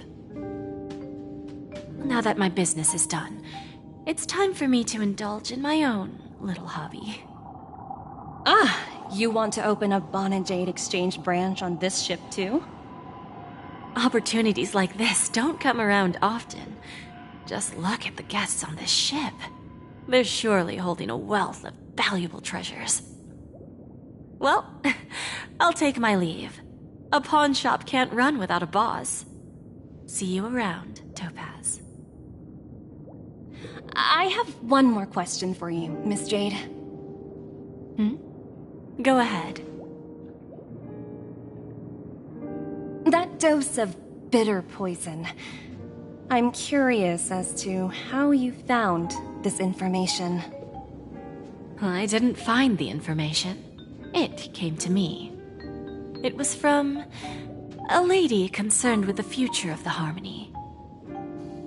Speaker 11: Now that my business is done, it's time for me to indulge in my own little hobby.
Speaker 8: You want to open a Bon and Jade exchange branch on this ship too?
Speaker 11: Opportunities like this don't come around often. Just look at the guests on this ship. They're surely holding a wealth of valuable treasures. Well, I'll take my leave. A pawn shop can't run without a boss. See you around, Topaz.
Speaker 8: I have one more question for you, Miss Jade.
Speaker 11: Go ahead.
Speaker 8: That dose of bitter poison. I'm curious as to how you found this information.
Speaker 11: I didn't find the information. It came to me. It was from a lady concerned with the future of the Harmony.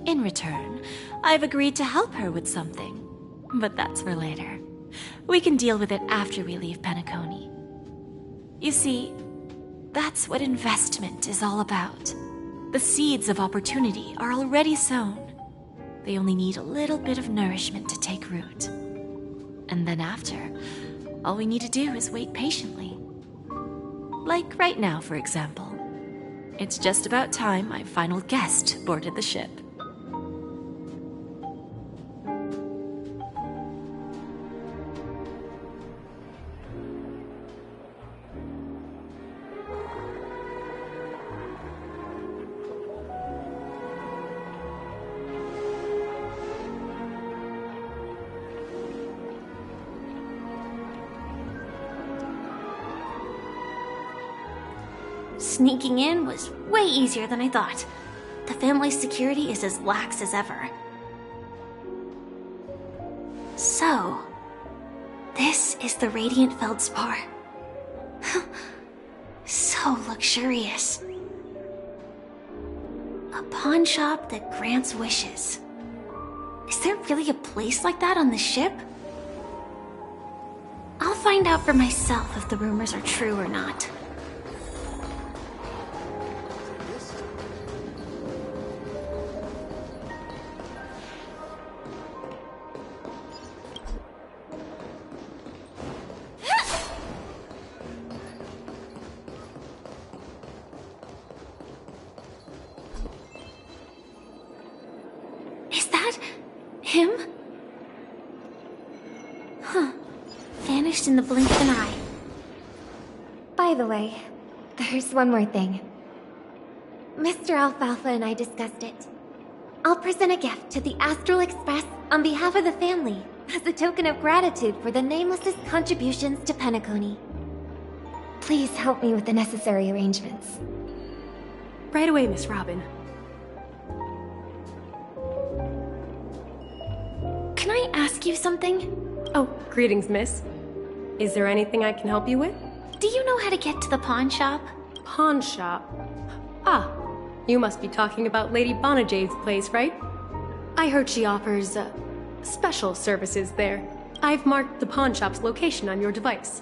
Speaker 11: In return, I've agreed to help her with something, but that's for later. We can deal with it after we leave Penacony. You see, that's what investment is all about. The seeds of opportunity are already sown. They only need a little bit of nourishment to take root. And then after, all we need to do is wait patiently. Like right now, for example. It's just about time my final guest boarded the ship.
Speaker 6: Sneaking in was way easier than I thought. The family's security is as lax as ever. So, this is the Radiant Feldspar. So luxurious. A pawn shop that grants wishes. Is there really a place like that on the ship? I'll find out for myself if the rumors are true or not. Him? Huh. Vanished in the blink of an eye.
Speaker 16: By the way, there's one more thing. Mr. Alfalfa and I discussed it. I'll present a gift to the Astral Express on behalf of the family as a token of gratitude for the Nameless's contributions to Penacony. Please help me with the necessary arrangements.
Speaker 10: Right away, Miss Robin.
Speaker 6: Can I ask you something?
Speaker 10: Oh, greetings, miss. Is there anything I can help you with?
Speaker 6: Do you know how to get to the pawn shop?
Speaker 10: Pawn shop? Ah, you must be talking about Lady Bonajade's place, right? I heard she offers, special services there. I've marked the pawn shop's location on your device.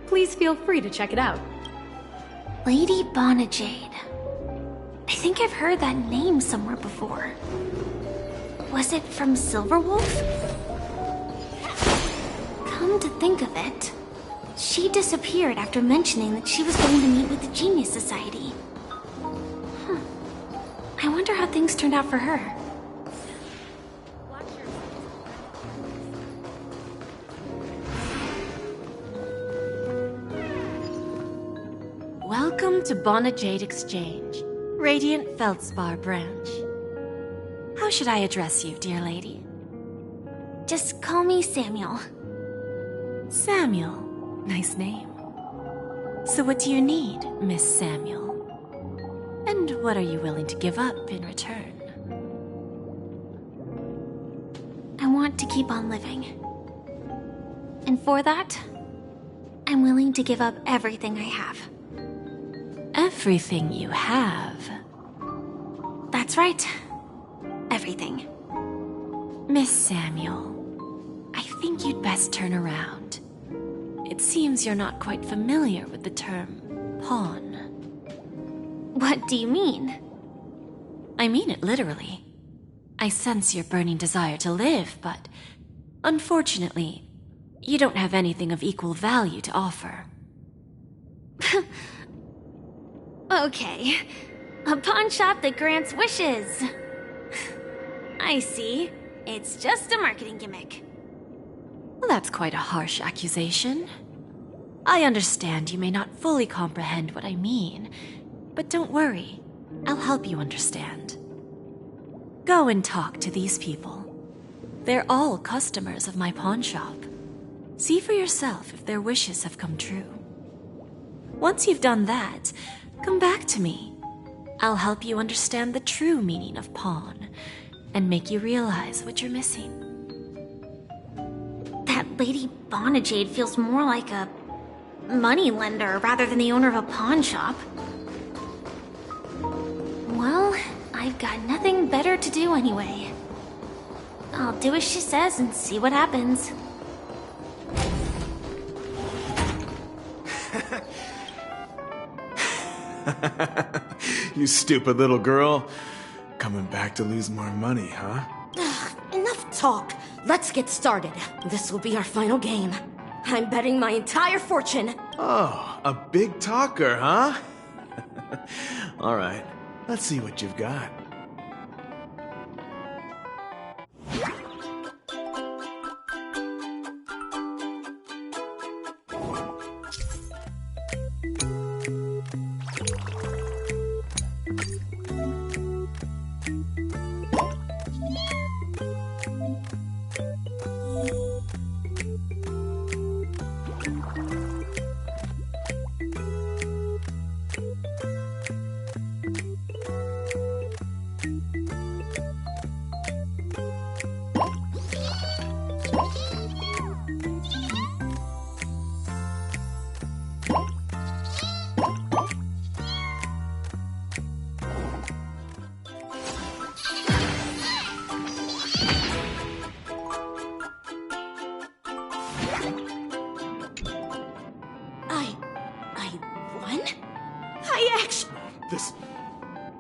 Speaker 10: Please feel free to check it out.
Speaker 6: Lady Bonajade. I think I've heard that name somewhere before. Was it from Silverwolf? Come to think of it, she disappeared after mentioning that she was going to meet with the Genius Society. I wonder how things turned out for her.
Speaker 11: Welcome to Bonajade Exchange, Radiant Feldspar branch. How should I address you, dear lady?
Speaker 6: Just call me Samuel.
Speaker 11: Samuel. Nice name. So what do you need, Miss Samuel? And what are you willing to give up in return?
Speaker 6: I want to keep on living. And for that, I'm willing to give up everything I have.
Speaker 11: Everything you have?
Speaker 6: That's right. Everything.
Speaker 11: Miss Samuel, I think you'd best turn around. It seems you're not quite familiar with the term pawn.
Speaker 6: What do you mean?
Speaker 11: I mean it literally. I sense your burning desire to live, but unfortunately, you don't have anything of equal value to offer.
Speaker 6: Okay. A pawn shop that grants wishes. I see. It's just a marketing gimmick.
Speaker 11: Well, that's quite a harsh accusation. I understand you may not fully comprehend what I mean, but don't worry. I'll help you understand. Go and talk to these people. They're all customers of my pawn shop. See for yourself if their wishes have come true. Once you've done that, come back to me. I'll help you understand the true meaning of pawn and make you realize what you're missing.
Speaker 6: That Lady Bonajade feels more like a money lender rather than the owner of a pawn shop. Well, I've got nothing better to do anyway. I'll do as she says and see what happens.
Speaker 17: You stupid little girl. Coming back to lose more money, huh?
Speaker 18: Enough talk. Let's get started. This will be our final game. I'm betting my entire fortune.
Speaker 17: Oh, a big talker, huh? All right, let's see what you've got.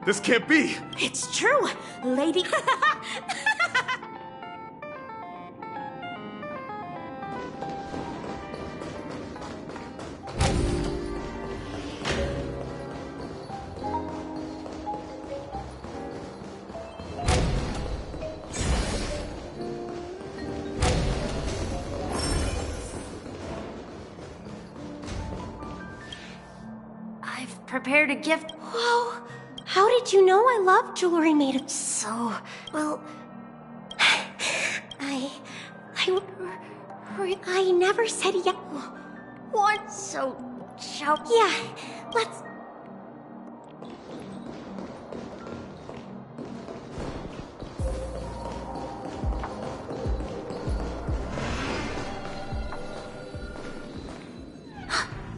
Speaker 17: This can't be!
Speaker 18: It's true, lady.
Speaker 6: I've prepared a gift.
Speaker 18: Whoa! How did you know I love jewelry made of so... Well... I never said yes.
Speaker 6: What? So...
Speaker 18: Yeah, let's...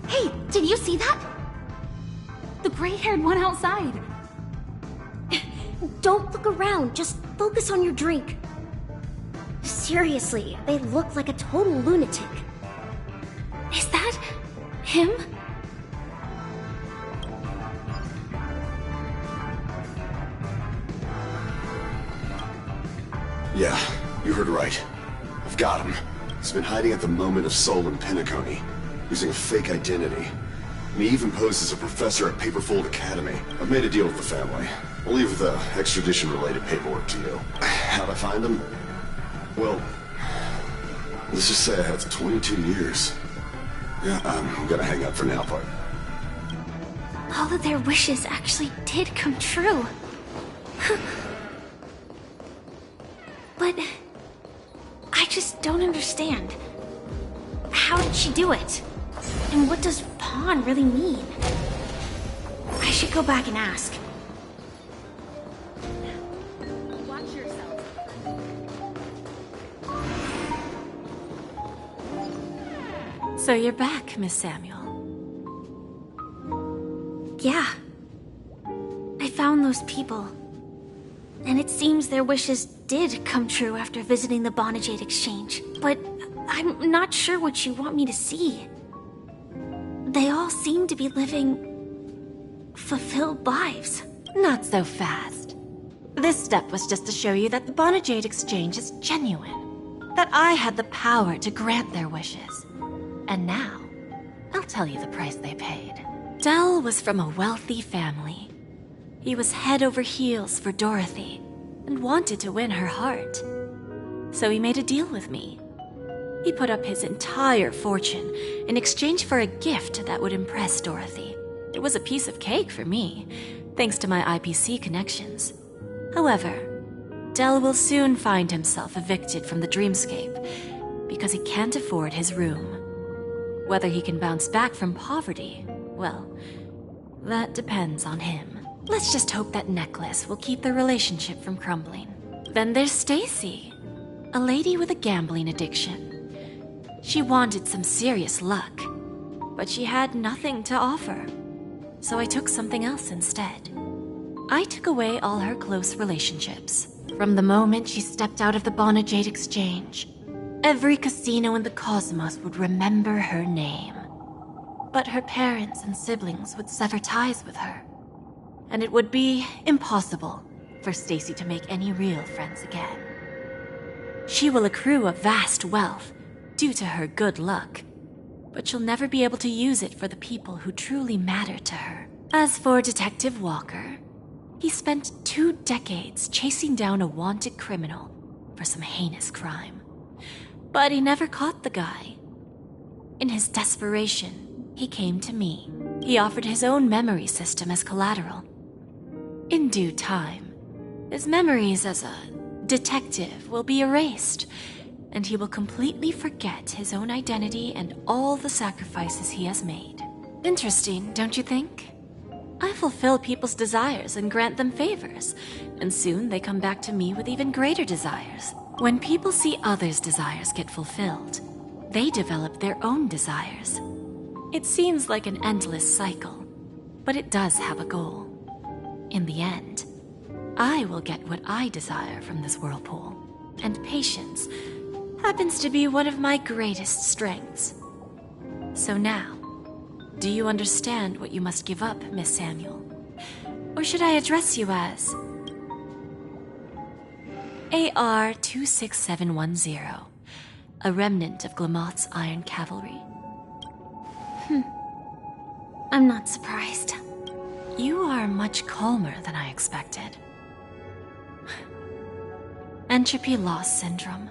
Speaker 6: Hey, did you see that? The gray-haired one outside.
Speaker 18: Don't look around, just focus on your drink.
Speaker 6: Seriously, they look like a total lunatic. Is that him?
Speaker 19: Yeah, you heard right. I've got him. He's been hiding at the Moment of Soul in Penacony, using a fake identity. And he even posed as a professor at Paperfold Academy. I've made a deal with the family. I'll leave the extradition-related paperwork to you. How'd I find him? Well, let's just say I had 22 years. Yeah, I'm gonna hang up for now, but...
Speaker 6: All of their wishes actually did come true. But I just don't understand. How did she do it? And what does pawn really mean? I should go back and ask. Watch yourself.
Speaker 11: So you're back, Miss Samuel.
Speaker 6: Yeah. I found those people. And it seems their wishes did come true after visiting the Bonajade Exchange. But I'm not sure what you want me to see. They all seem to be living fulfilled lives.
Speaker 11: Not so fast. This step was just to show you that the Bonajade Exchange is genuine. That I had the power to grant their wishes. And now, I'll tell you the price they paid. Dell was from a wealthy family. He was head over heels for Dorothy and wanted to win her heart. So he made a deal with me. He put up his entire fortune in exchange for a gift that would impress Dorothy. It was a piece of cake for me, thanks to my IPC connections. However, Dell will soon find himself evicted from the dreamscape because he can't afford his room. Whether he can bounce back from poverty, well, that depends on him. Let's just hope that necklace will keep their relationship from crumbling. Then there's Stacy, a lady with a gambling addiction. She wanted some serious luck, but she had nothing to offer. So I took something else instead. I took away all her close relationships. From the moment she stepped out of the Bonajade Exchange, every casino in the cosmos would remember her name. But her parents and siblings would sever ties with her. And it would be impossible for Stacy to make any real friends again. She will accrue a vast wealth due to her good luck, but she'll never be able to use it for the people who truly matter to her. As for Detective Walker, he spent 2 decades chasing down a wanted criminal for some heinous crime. But he never caught the guy. In his desperation, he came to me. He offered his own memory system as collateral. In due time, his memories as a detective will be erased, and he will completely forget his own identity and all the sacrifices he has made. Interesting, don't you think? I fulfill people's desires and grant them favors, and soon they come back to me with even greater desires. When people see others' desires get fulfilled, they develop their own desires. It seems like an endless cycle, but it does have a goal. In the end, I will get what I desire from this whirlpool, and patience happens to be one of my greatest strengths. So now, do you understand what you must give up, Miss Samuel? Or should I address you as AR-26710, a remnant of Glamoth's Iron Cavalry?
Speaker 6: I'm not surprised.
Speaker 11: You are much calmer than I expected. Entropy loss syndrome.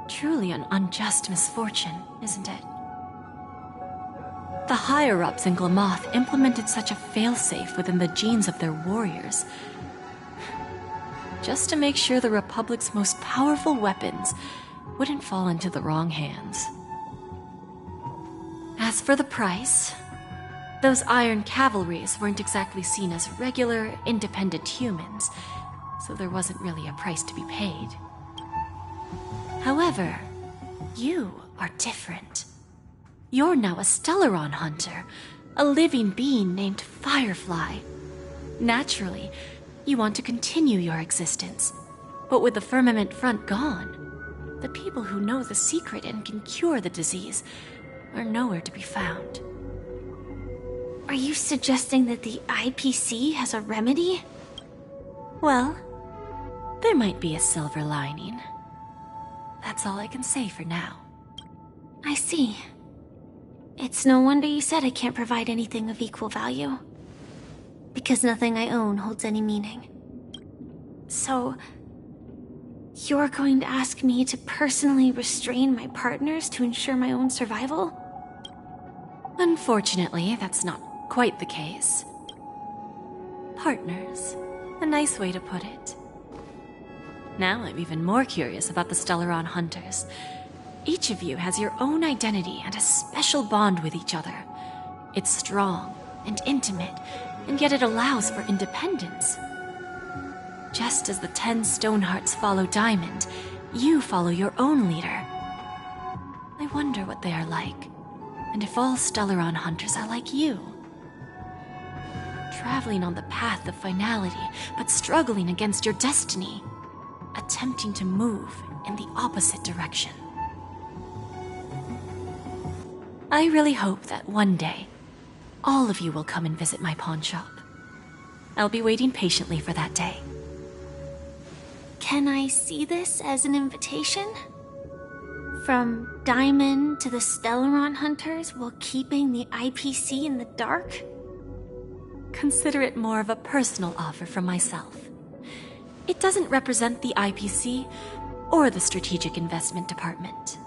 Speaker 11: Truly an unjust misfortune, isn't it? The higher-ups in Glamoth implemented such a failsafe within the genes of their warriors, just to make sure the Republic's most powerful weapons wouldn't fall into the wrong hands. As for the price, those Iron Cavalries weren't exactly seen as regular, independent humans, so there wasn't really a price to be paid. However, you are different. You're now a Stellaron hunter, a living being named Firefly. Naturally, you want to continue your existence, but with the firmament front gone, the people who know the secret and can cure the disease are nowhere to be found.
Speaker 6: Are you suggesting that the IPC has a remedy?
Speaker 11: Well, there might be a silver lining. That's all I can say for now.
Speaker 6: I see. It's no wonder you said I can't provide anything of equal value. Because nothing I own holds any meaning. So, you're going to ask me to personally restrain my partners to ensure my own survival?
Speaker 11: Unfortunately, that's not quite the case. Partners. A nice way to put it. Now I'm even more curious about the Stellaron Hunters. Each of you has your own identity and a special bond with each other. It's strong and intimate, and yet it allows for independence. Just as the 10 Stonehearts follow Diamond, you follow your own leader. I wonder what they are like, and if all Stellaron Hunters are like you. Traveling on the path of finality, but struggling against your destiny. Attempting to move in the opposite direction. I really hope that one day, all of you will come and visit my pawn shop. I'll be waiting patiently for that day.
Speaker 6: Can I see this as an invitation? From Diamond to the Stellaron Hunters while keeping the IPC in the dark?
Speaker 11: Consider it more of a personal offer from myself. It doesn't represent the IPC or the Strategic Investment Department.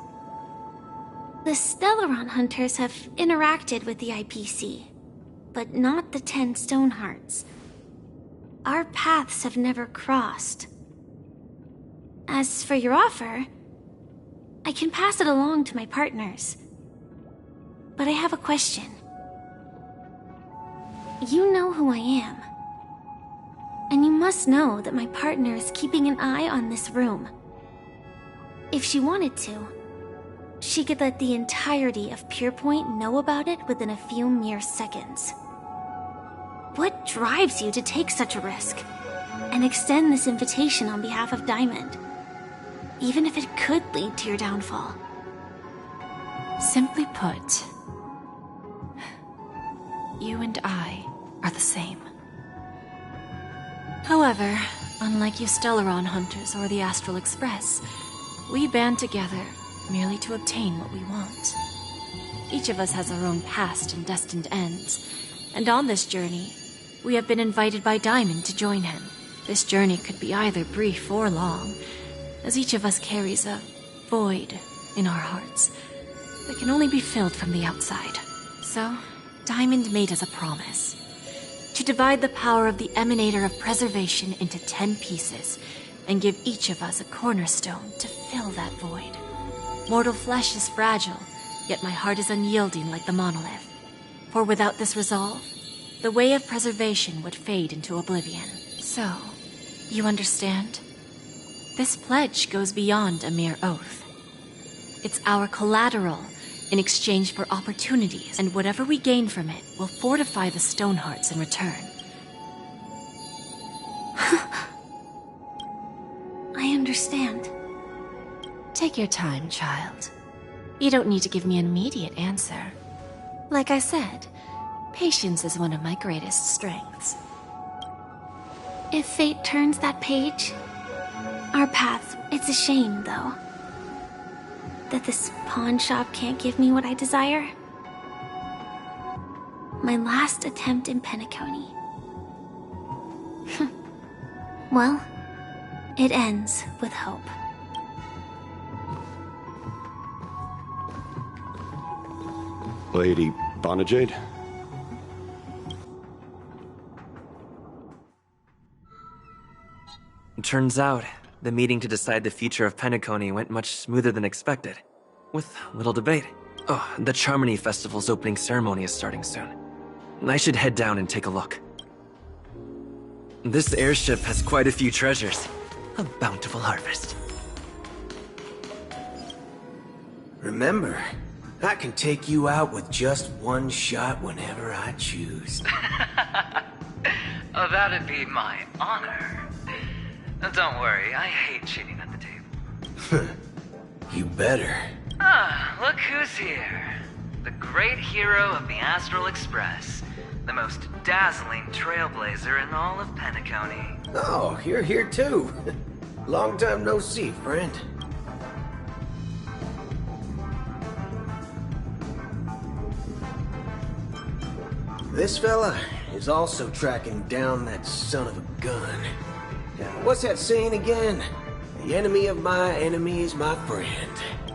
Speaker 6: The Stellaron Hunters have interacted with the IPC, but not the 10 Stonehearts. Our paths have never crossed. As for your offer, I can pass it along to my partners. But I have a question. You know who I am. And you must know that my partner is keeping an eye on this room. If she wanted to, she could let the entirety of Purepoint know about it within a few mere seconds. What drives you to take such a risk and extend this invitation on behalf of Diamond, even if it could lead to your downfall?
Speaker 11: Simply put, you and I are the same. However, unlike you Stellaron Hunters or the Astral Express, we band together merely to obtain what we want. Each of us has our own past and destined ends, and on this journey, we have been invited by Diamond to join him. This journey could be either brief or long, as each of us carries a void in our hearts that can only be filled from the outside. So, Diamond made us a promise. To divide the power of the Emanator of Preservation into 10 pieces, and give each of us a cornerstone to fill that void. Mortal flesh is fragile, yet my heart is unyielding like the monolith. For without this resolve, the way of preservation would fade into oblivion. So, you understand? This pledge goes beyond a mere oath. It's our collateral in exchange for opportunities, and whatever we gain from it will fortify the Stonehearts in return.
Speaker 6: I understand.
Speaker 11: Take your time, child. You don't need to give me an immediate answer. Like I said, patience is one of my greatest strengths.
Speaker 6: If fate turns that page, our paths, it's a shame, though, that this pawn shop can't give me what I desire. My last attempt in Penacony. Well, it ends with hope.
Speaker 19: Lady Bonajade?
Speaker 20: Turns out, the meeting to decide the future of Penacony went much smoother than expected, with little debate. Oh, the Charmony Festival's opening ceremony is starting soon. I should head down and take a look. This airship has quite a few treasures. A bountiful harvest.
Speaker 21: Remember, I can take you out with just one shot whenever I choose.
Speaker 22: Oh, that'd be my honor. Don't worry, I hate cheating at the table.
Speaker 21: You better.
Speaker 5: Ah, look who's here. The great hero of the Astral Express. The most dazzling trailblazer in all of Penacony.
Speaker 21: Oh, you're here too. Long time no see, friend. This fella is also tracking down that son of a gun. What's that saying again? The enemy of my enemy is my friend.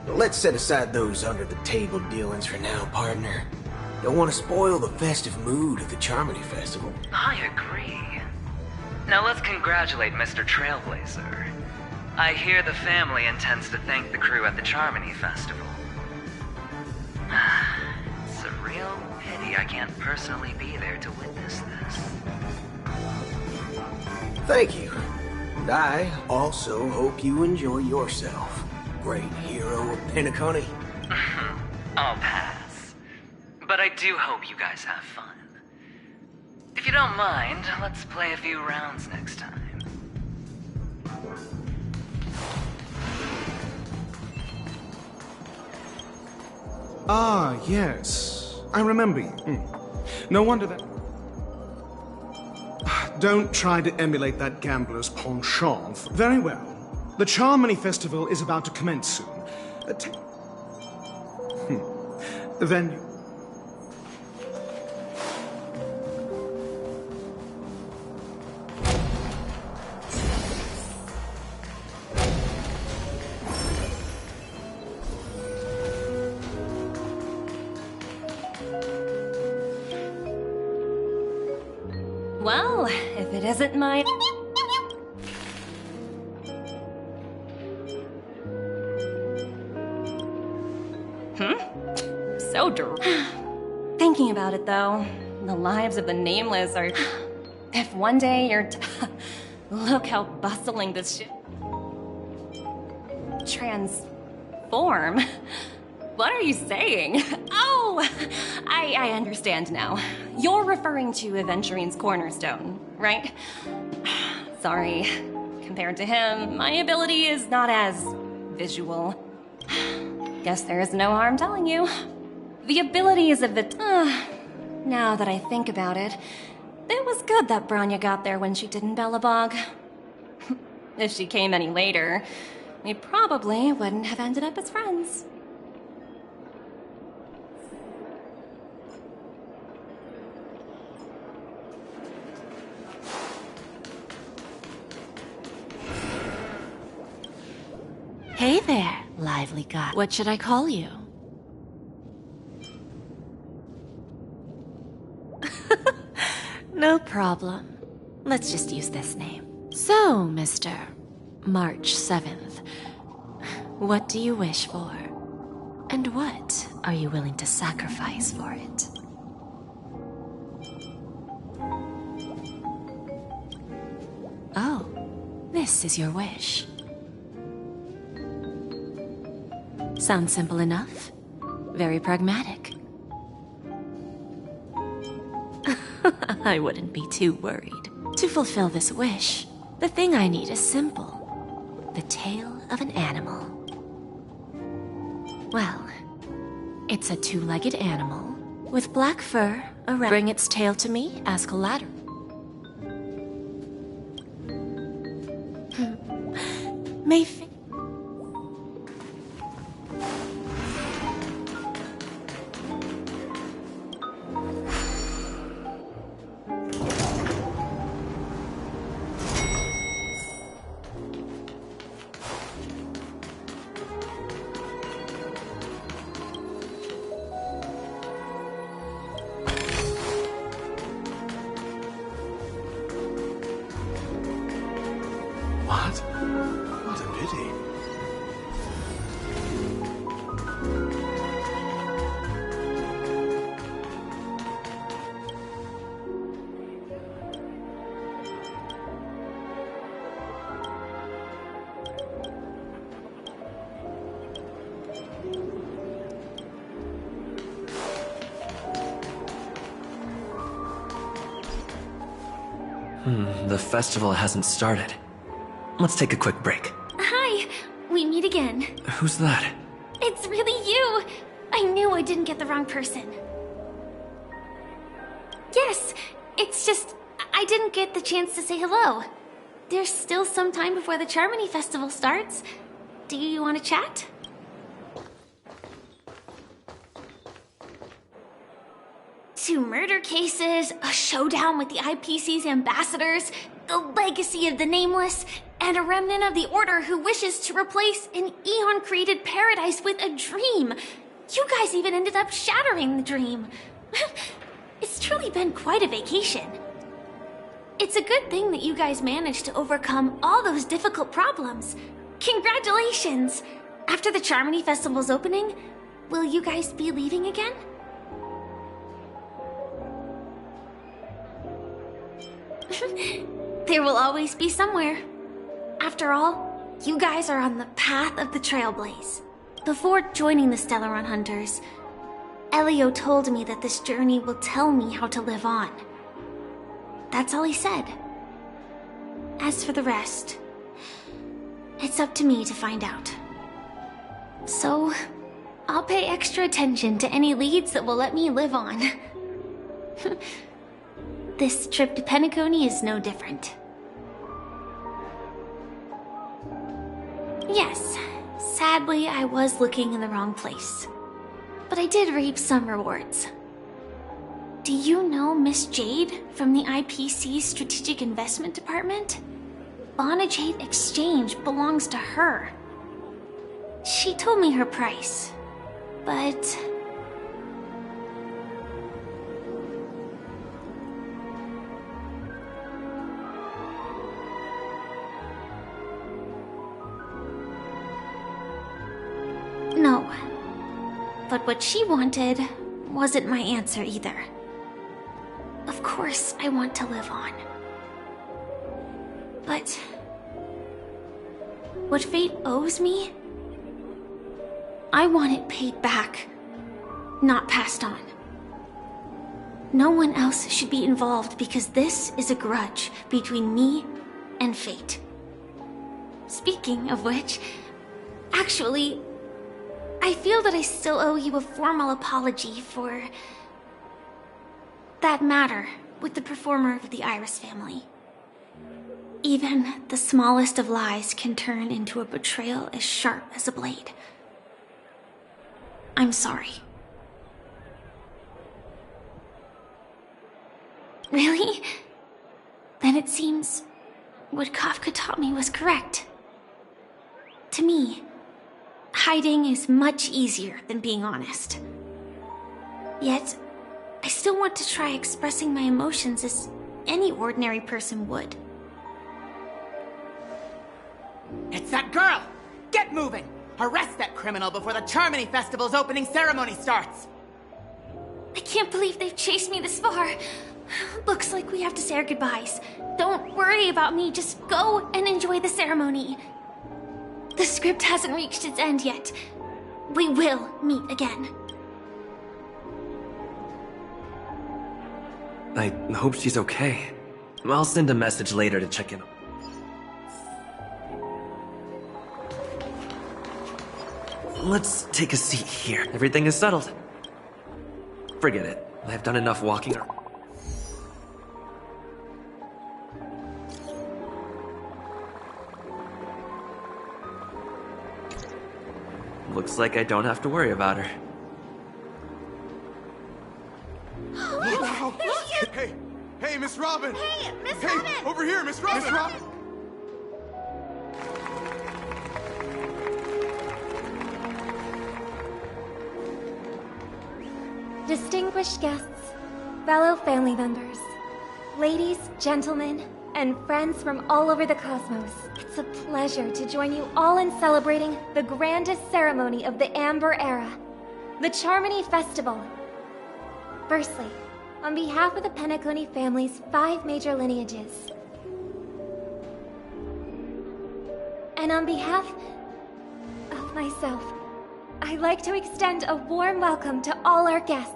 Speaker 21: Let's set aside those under-the-table dealings for now, partner. Don't want to spoil the festive mood of the Charmony Festival.
Speaker 5: I agree. Now let's congratulate Mr. Trailblazer. I hear the family intends to thank the crew at the Charmony Festival. It's a real pity I can't personally be there to witness this.
Speaker 21: Thank you. And I also hope you enjoy yourself, great hero of Penacony.
Speaker 5: I'll pass. But I do hope you guys have fun. If you don't mind, let's play a few rounds next time.
Speaker 22: Ah, yes. I remember you. No wonder that... Don't try to emulate that gambler's penchant. Very well. The Charmony Festival is about to commence soon. Then...
Speaker 8: Well, if it isn't my... So Thinking about it, though, the lives of the Nameless are... If one day you're... Look how bustling this shit... Transform? What are you saying? Oh! I understand now. You're referring to Aventurine's cornerstone, right? Sorry. Compared to him, my ability is not as visual. Guess there is no harm telling you. The abilities of the... now that I think about it, it was good that Branya got there when she did in Bellabog. If she came any later, we probably wouldn't have ended up as friends.
Speaker 11: Hey there, lively god. What should I call you? No problem. Let's just use this name. So, Mr. March 7th, what do you wish for? And what are you willing to sacrifice for it? Oh, this is your wish. Sounds simple enough. Very pragmatic. I wouldn't be too worried. To fulfill this wish, the thing I need is simple. The tail of an animal. Well, it's a two-legged animal with black fur around. Bring its tail to me as collateral. May
Speaker 17: What? What a pity.
Speaker 20: The festival hasn't started. Let's take a quick break.
Speaker 6: Hi! we meet again.
Speaker 20: Who's that?
Speaker 6: It's really you! I knew I didn't get the wrong person. Yes, it's just I didn't get the chance to say hello. There's still some time before the Charmony Festival starts. Do you want to chat? Two murder cases, a showdown with the IPC's ambassadors, the legacy of the Nameless, and a remnant of the Order who wishes to replace an Eon-created paradise with a dream. You guys even ended up shattering the dream. It's truly been quite a vacation. It's a good thing that you guys managed to overcome all those difficult problems. Congratulations! After the Charmony Festival's opening, will you guys be leaving again? There will always be somewhere. After all, you guys are on the path of the Trailblaze. Before joining the Stellaron Hunters, Elio told me that this journey will tell me how to live on. That's all he said. As for the rest, it's up to me to find out. So, I'll pay extra attention to any leads that will let me live on. This trip to Penacony is no different. Yes, sadly I was looking in the wrong place. But I did reap some rewards. Do you know Miss Jade from the IPC's Strategic Investment Department? Bonajade Exchange belongs to her. She told me her price, but... No. But what she wanted wasn't my answer either. Of course, I want to live on. But... what fate owes me? I want it paid back, not passed on. No one else should be involved because this is a grudge between me and fate. Speaking of which, actually, I feel that I still owe you a formal apology for that matter with the performer of the Iris family. Even the smallest of lies can turn into a betrayal as sharp as a blade. I'm sorry. Really? Then it seems what Kafka taught me was correct. To me, hiding is much easier than being honest. Yet, I still want to try expressing my emotions as any ordinary person would.
Speaker 2: It's that girl! Get moving! Arrest that criminal before the Charmony Festival's opening ceremony starts!
Speaker 6: I can't believe they've chased me this far. Looks like we have to say our goodbyes. Don't worry about me, just go and enjoy the ceremony. The script hasn't reached its end yet. We will meet again.
Speaker 20: I hope she's okay. I'll send a message later to check in. Let's take a seat here. Everything is settled. Forget it. I've done enough walking. Looks like I don't have to worry about her.
Speaker 7: Wow. Hey, hey, Miss Robin!
Speaker 4: Hey, Miss Robin!
Speaker 7: Over here, Miss Robin! Miss Robin!
Speaker 16: Distinguished guests, fellow family members, ladies, gentlemen, and friends from all over the cosmos, it's a pleasure to join you all in celebrating the grandest ceremony of the Amber Era, the Charmony Festival. Firstly, on behalf of the Penacony family's 5 major lineages, and on behalf of myself, I'd like to extend a warm welcome to all our guests.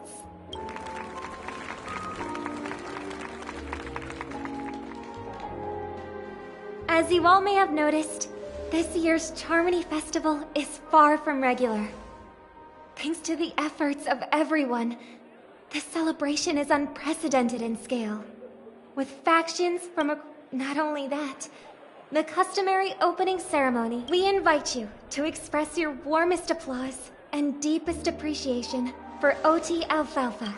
Speaker 16: As you all may have noticed, This year's Charmony Festival is far from regular. Thanks to the efforts of everyone, this celebration is unprecedented in scale. With factions from not only that, the customary opening ceremony, we invite you to express your warmest applause and deepest appreciation for OT Alfalfa.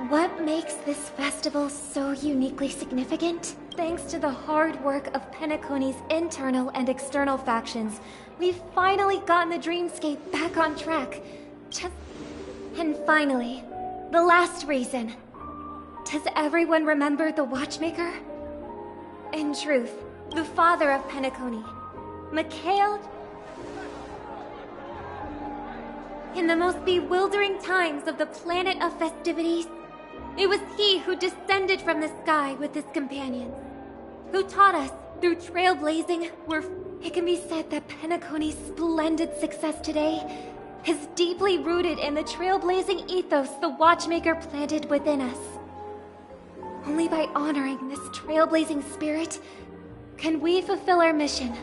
Speaker 16: What makes this festival so uniquely significant? Thanks to the hard work of Penacony's internal and external factions, we've finally gotten the dreamscape back on track. And finally, the last reason. Does everyone remember the Watchmaker? In truth, the father of Penacony, Mikhail. In the most bewildering times of the planet of festivities, it was he who descended from the sky with his companions, who taught us through trailblazing where it can be said that Penacony's splendid success today is deeply rooted in the trailblazing ethos the Watchmaker planted within us. Only by honoring this trailblazing spirit can we fulfill our mission.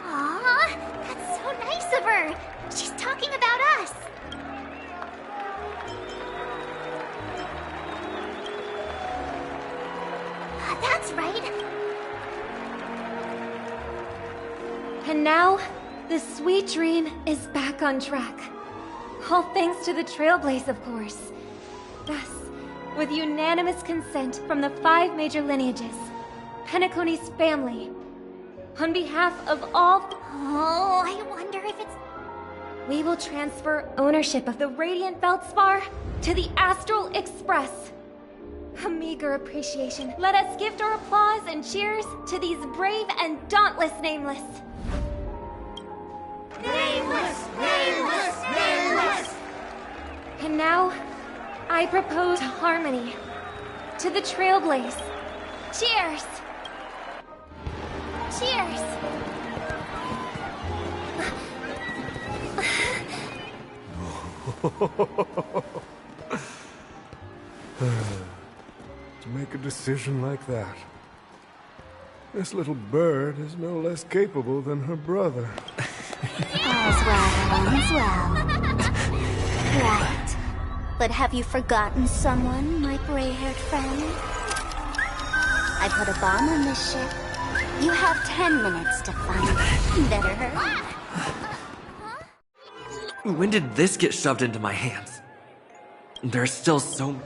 Speaker 4: Aw, that's so nice of her. She's talking about us. That's right.
Speaker 16: And now, the sweet dream is back on track. All thanks to the Trailblaze, of course. Thus, with unanimous consent from the 5 major lineages, Penacony's family, on behalf of all...
Speaker 4: Oh, I wonder if it's...
Speaker 16: We will transfer ownership of the Radiant Feldspar to the Astral Express. A meager appreciation. Let us gift our applause and cheers to these brave and dauntless Nameless.
Speaker 7: Nameless! Nameless! Nameless!
Speaker 16: And now, I propose harmony to the Trailblaze. Cheers! Cheers!
Speaker 12: To make a decision like that. This little bird is no less capable than her brother.
Speaker 1: All's well, all's well. Right. But have you forgotten someone, my gray-haired friend? I put a bomb on this ship. You have 10 minutes to find it. Better hurry.
Speaker 20: When did this get shoved into my hands? There's still so...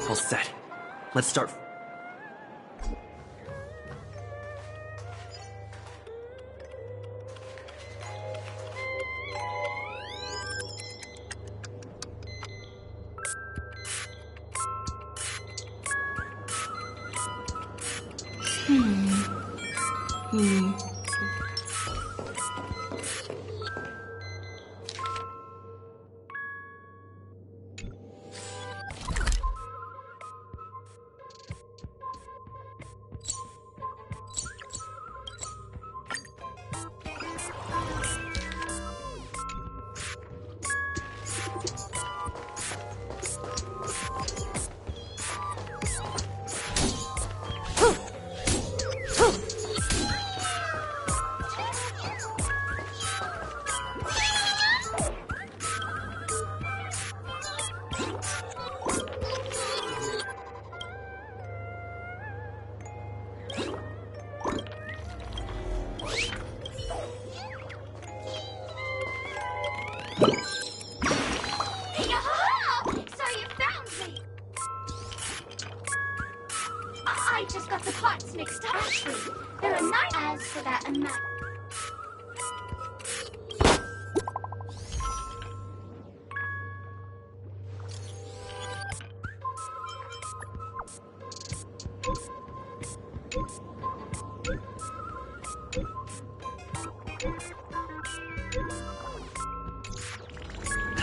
Speaker 20: All set. Let's start.
Speaker 3: I just got the parts mixed up. Actually, there are 9 as for that amount.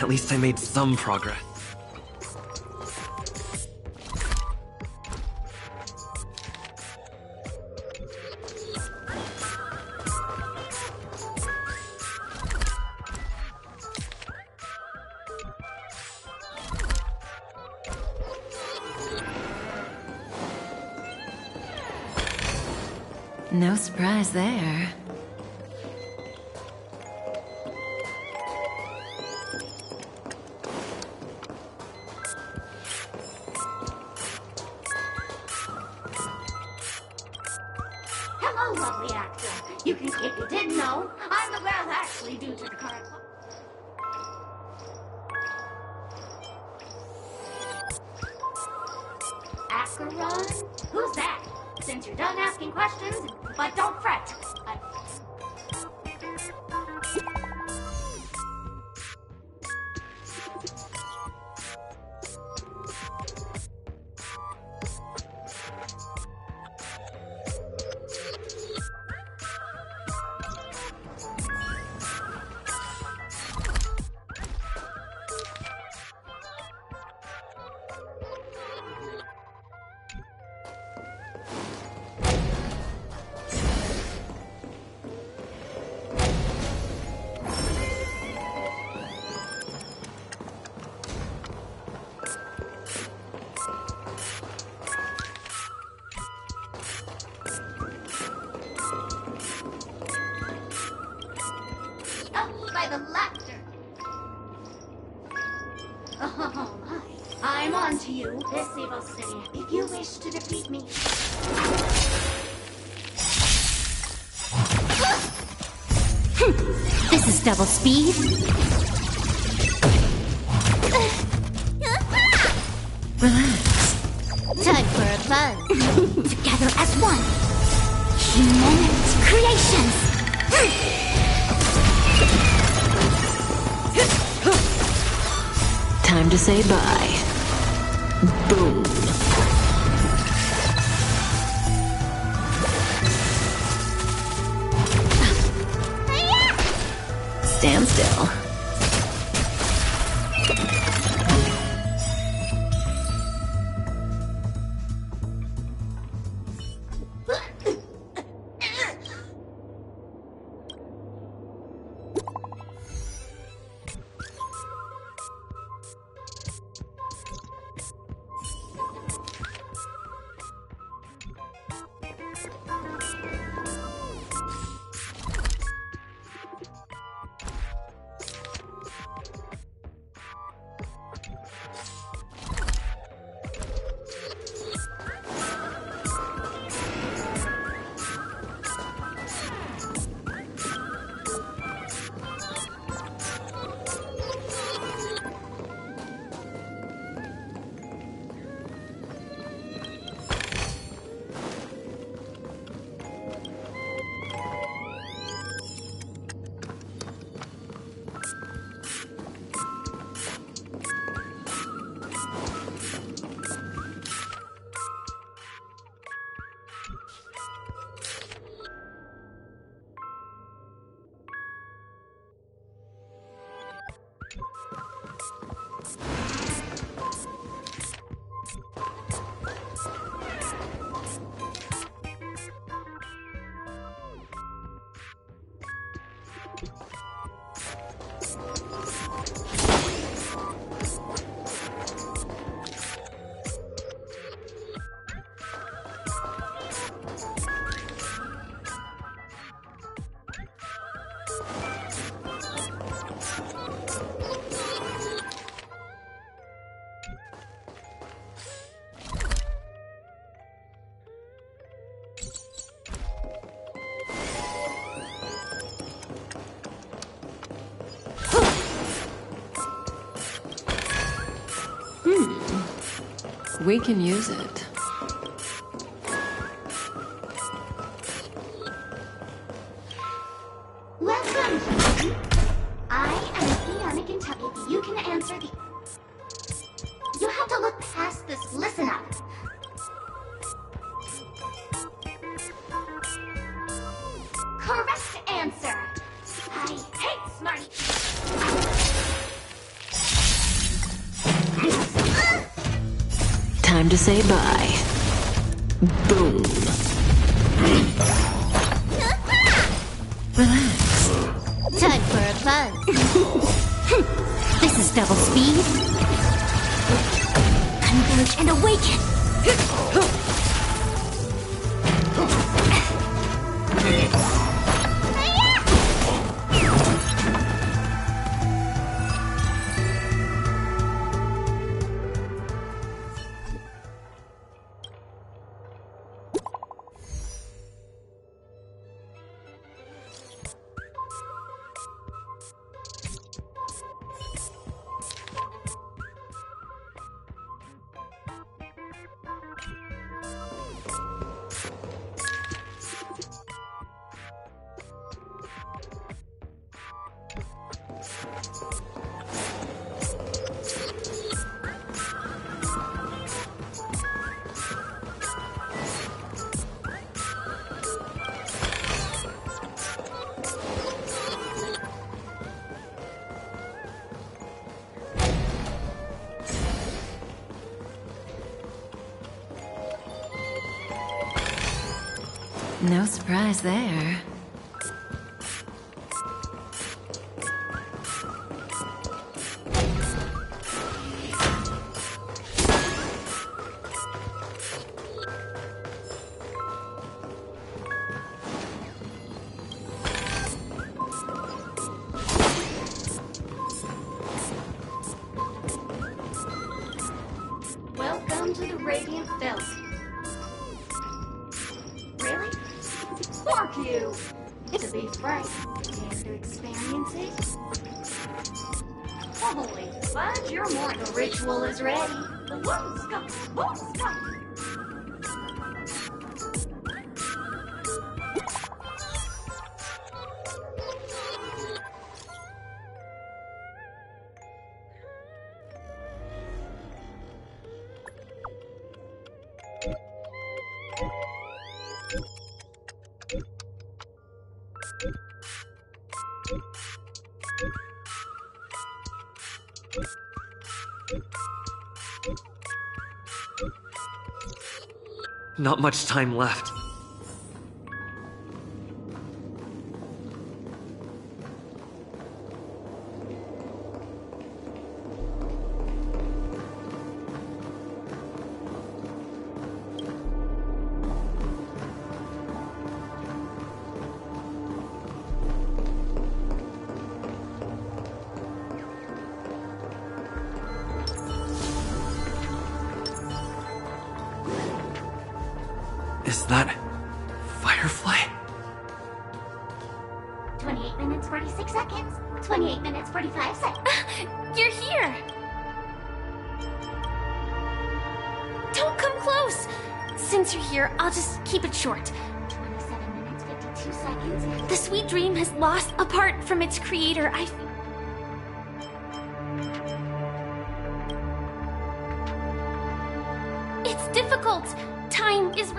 Speaker 20: At least I made some progress.
Speaker 11: No surprise there.
Speaker 3: Hello, lovely actor. You can, if you didn't know, I'm the girl actually due to the current. Acheron? Who's that? Since you're done asking questions, but don't fret. By the laughter. Oh my. I'm on to you, this evil city, if you wish to defeat me.
Speaker 1: This is double speed. Relax. Time for a buzz. Together as one. Human creations.
Speaker 11: Time to say bye. Boom. Stand still. We can use it.
Speaker 15: time to say bye. Boom. Relax.
Speaker 1: Time for a buzz.
Speaker 18: This is double speed. Converge and awaken.
Speaker 11: No surprise there.
Speaker 3: Welcome to the Radiant Belt. Really? Fuck you! To be frank, care to experience it? Holy fudge, your mortal ritual is ready. The who's go, who's go.
Speaker 20: Not much time left. Is that Firefly?
Speaker 3: 28 minutes, 46 seconds. 28 minutes, 45 seconds.
Speaker 6: You're here! Don't come close! Since you're here, I'll just keep it short.
Speaker 3: 27 minutes, 52 seconds.
Speaker 6: The sweet dream has lost a part from its creator. It's difficult. Time is...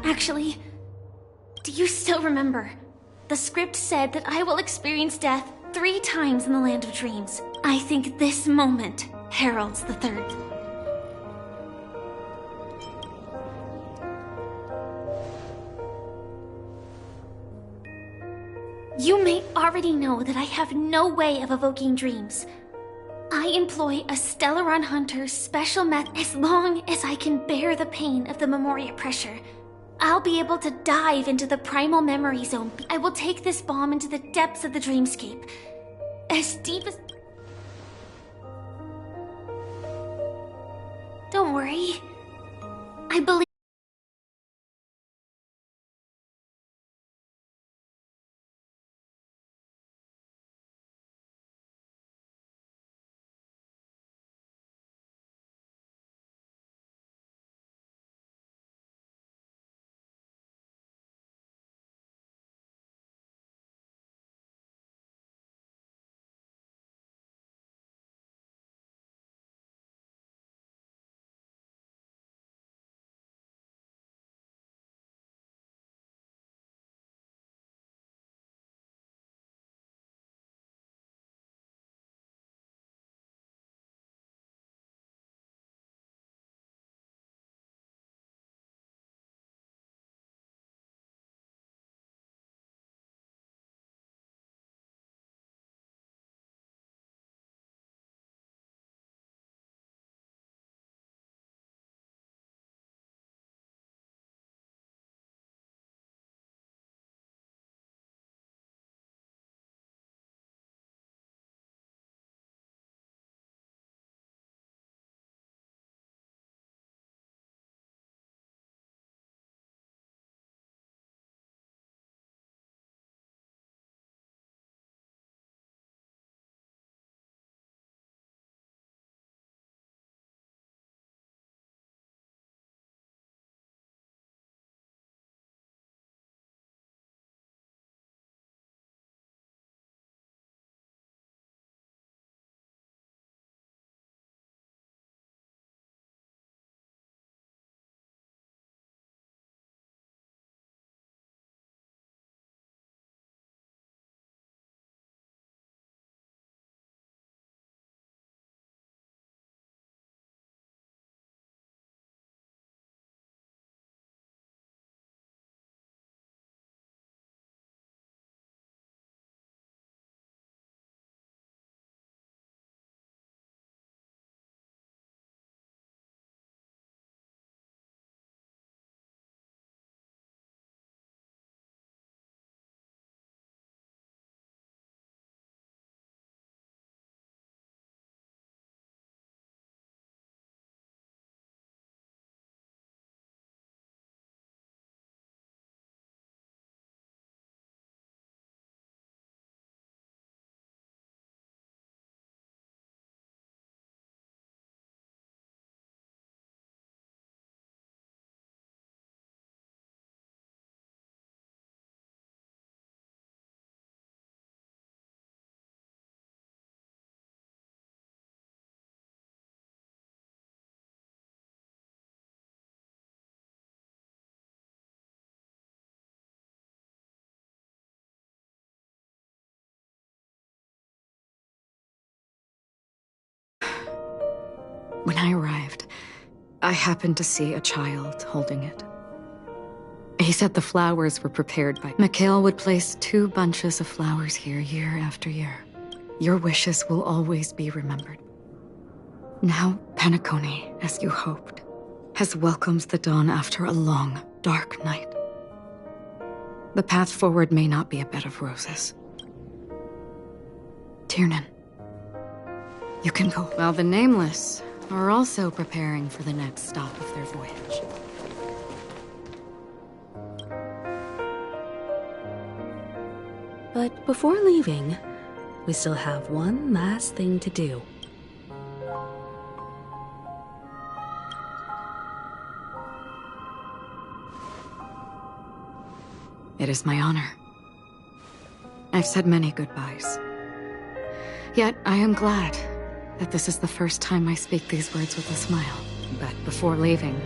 Speaker 6: Actually, do you still remember? The script said that I will experience death 3 times in the Land of Dreams. I think this moment heralds the 3rd. You may already know that I have no way of evoking dreams. I employ a Stellaron Hunter's special method. As long as I can bear the pain of the Memoria pressure, I'll be able to dive into the primal memory zone. I will take this bomb into the depths of the dreamscape. As deep as... Don't worry. I believe...
Speaker 9: When I arrived, I happened to see a child holding it. He said the flowers were prepared by... Mikhail would place 2 bunches of flowers here year after year. Your wishes will always be remembered. Now, Penacony, as you hoped, has welcomed the dawn after a long, dark night. The path forward may not be a bed of roses. Tiernan, you can go. While the Nameless are also preparing for the next stop of their voyage.
Speaker 15: But before leaving, we still have one last thing to do.
Speaker 9: It is my honor. I've said many goodbyes. Yet I am glad that this is the first time I speak these words with a smile. But before leaving,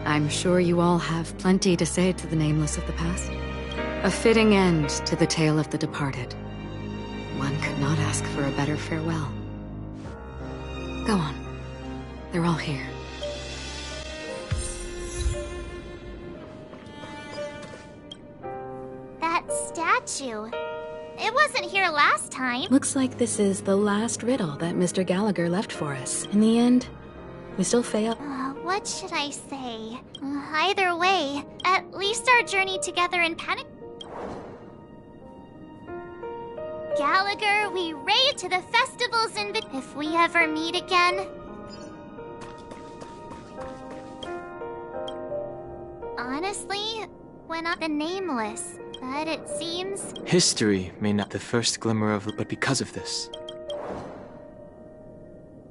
Speaker 9: I'm sure you all have plenty to say to the Nameless of the past. A fitting end to the tale of the departed. One could not ask for a better farewell. Go on. They're all here.
Speaker 4: That statue. It wasn't here last time.
Speaker 15: Looks like this is the last riddle that Mr. Gallagher left for us. In the end, we still failed.
Speaker 4: What should I say? Either way, at least our journey together in Penacony. Gallagher, we raid to the festival's if we ever meet again. Honestly, when I'm the Nameless, but it seems...
Speaker 13: History may not the first glimmer of, but because of this.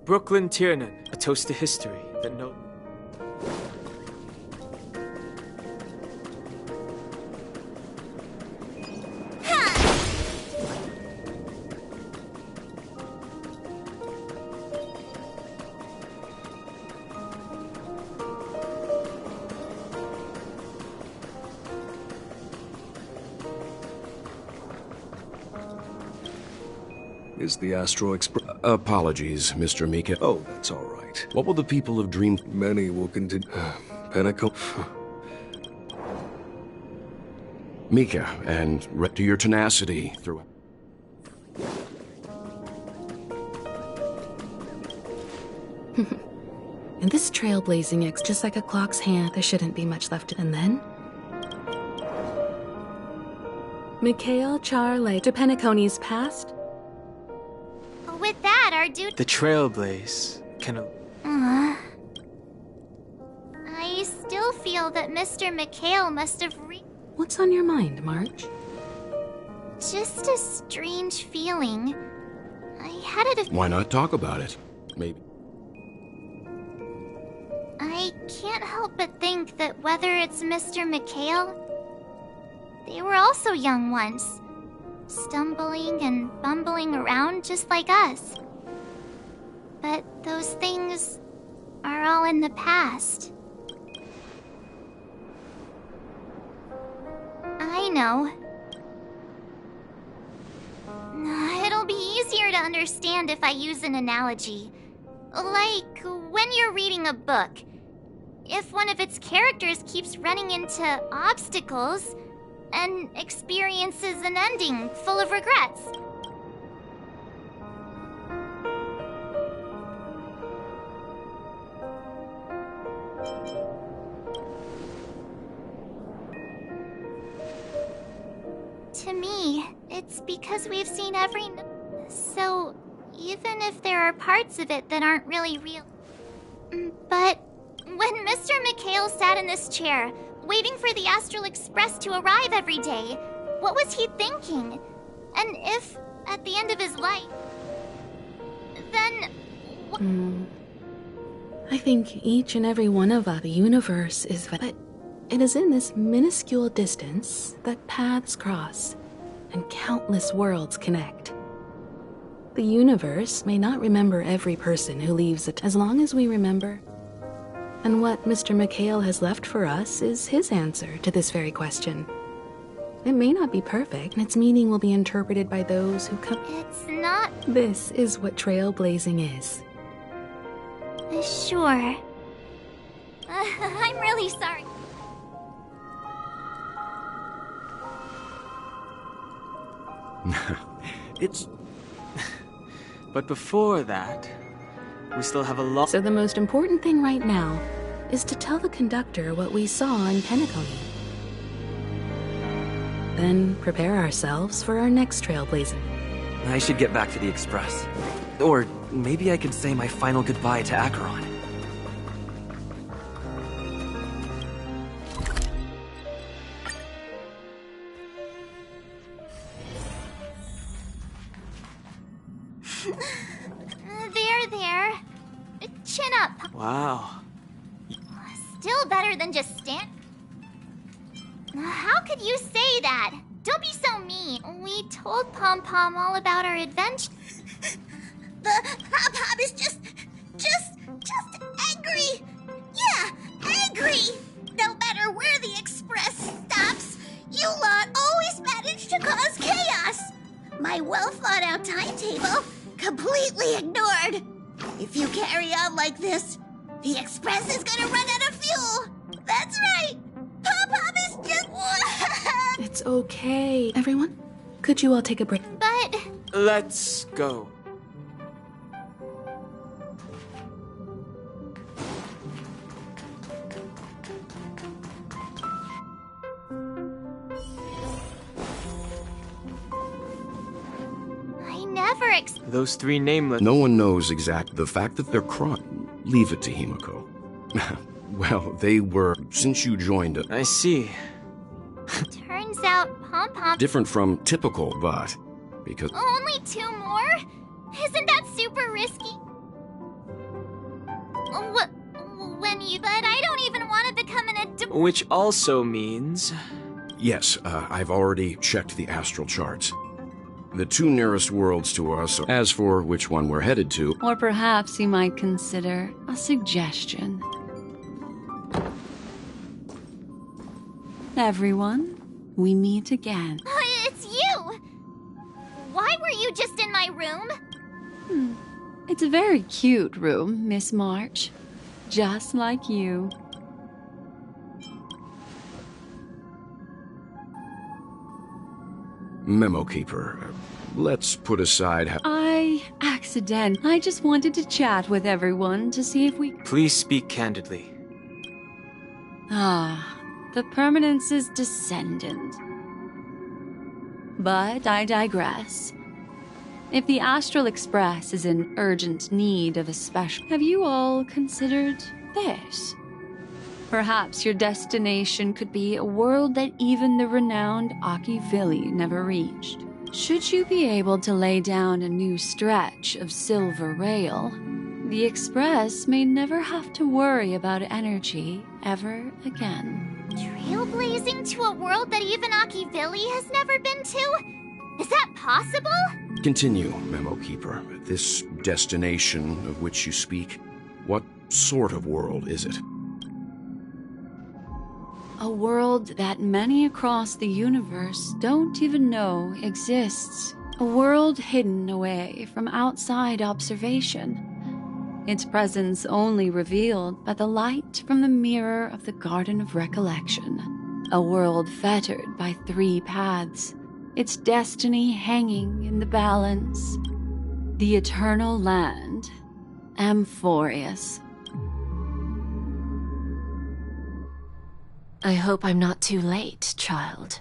Speaker 13: Brooklyn Tiernan, a toast to history that no...
Speaker 23: Is the Astral Express... Apologies, Mr. Mika. Oh, that's all right. What will the people of Dream... Many will continue... Penacony... Mika, and to your tenacity throughout...
Speaker 15: In this trailblazing just like a clock's hand, there shouldn't be much left. And then... Mikhail Charley to Penacony's past?
Speaker 4: With that, our dude...
Speaker 13: The Trailblaze can...
Speaker 4: I still feel that Mr. Mikhail must have
Speaker 15: What's on your mind, Marge?
Speaker 4: Just a strange feeling. I had it
Speaker 23: Why not talk about it? Maybe.
Speaker 4: I can't help but think that whether it's Mr. Mikhail, they were also young once. Stumbling and bumbling around just like us. But those things are all in the past. I know. It'll be easier to understand if I use an analogy. Like when you're reading a book. If one of its characters keeps running into obstacles and experiences an ending full of regrets. To me, it's because we've seen every... So, even if there are parts of it that aren't really real... But when Mr. Mikhail sat in this chair, waiting for the Astral Express to arrive every day, what was he thinking? And if, at the end of his life, then...
Speaker 15: I think each and every one of us, the universe is... But it is in this minuscule distance that paths cross and countless worlds connect. The universe may not remember every person who leaves it, as long as we remember. And what Mr. Mikhail has left for us is his answer to this very question. It may not be perfect, and its meaning will be interpreted by those who come...
Speaker 4: It's not...
Speaker 15: This is what trailblazing is.
Speaker 4: Sure. I'm really sorry.
Speaker 13: It's... But before that, we still have a lot...
Speaker 15: So the most important thing right now is to tell the conductor what we saw in Penacony. Then prepare ourselves for our next trailblazing.
Speaker 20: I should get back to the Express. Or maybe I could say my final goodbye to Acheron.
Speaker 4: There. Chin up.
Speaker 13: Wow.
Speaker 4: Still better than just stand. How could you say that? Don't be so mean. We told Pom Pom all about our adventure.
Speaker 3: The Pom Pom is just angry. Yeah, angry. No matter where the Express stops, you lot always manage to cause chaos. My well-thought-out timetable completely ignored. If you carry on like this, the Express is gonna run out of fuel. That's right. Pom Pom is just...
Speaker 15: It's okay. Everyone, could you all take a break?
Speaker 4: But...
Speaker 13: Let's go.
Speaker 4: I never
Speaker 13: Those three nameless...
Speaker 23: No one knows exactly the fact that they're crying. Leave it to Himiko. Well, they were since you joined us.
Speaker 13: I see.
Speaker 4: Turns out Pom Pom...
Speaker 23: Different from typical, but... because...
Speaker 4: Only 2 more? Isn't that super risky? But I don't even want to become an
Speaker 13: Which also means...
Speaker 23: Yes, I've already checked the astral charts. The 2 nearest worlds to us are... As for which one we're headed to...
Speaker 9: Or perhaps you might consider a suggestion. Everyone, we meet again.
Speaker 4: It's you! Why were you just in my room?
Speaker 9: It's a very cute room, Miss March. Just like you.
Speaker 23: Memo Keeper, let's put aside how...
Speaker 9: I just wanted to chat with everyone to see if we...
Speaker 13: Please speak candidly.
Speaker 9: The Permanence's descendant. But I digress. If the Astral Express is in urgent need of a special... Have you all considered this? Perhaps your destination could be a world that even the renowned Akivilli never reached. Should you be able to lay down a new stretch of silver rail, the Express may never have to worry about energy ever again.
Speaker 4: Trailblazing to a world that even Akivilli has never been to? Is that possible?
Speaker 23: Continue, Memo Keeper. This destination of which you speak, what sort of world is it?
Speaker 9: A world that many across the universe don't even know exists. A world hidden away from outside observation. Its presence only revealed by the light from the mirror of the Garden of Recollection. A world fettered by 3 paths, its destiny hanging in the balance. The eternal land, Amphorius.
Speaker 11: I hope I'm not too late, child.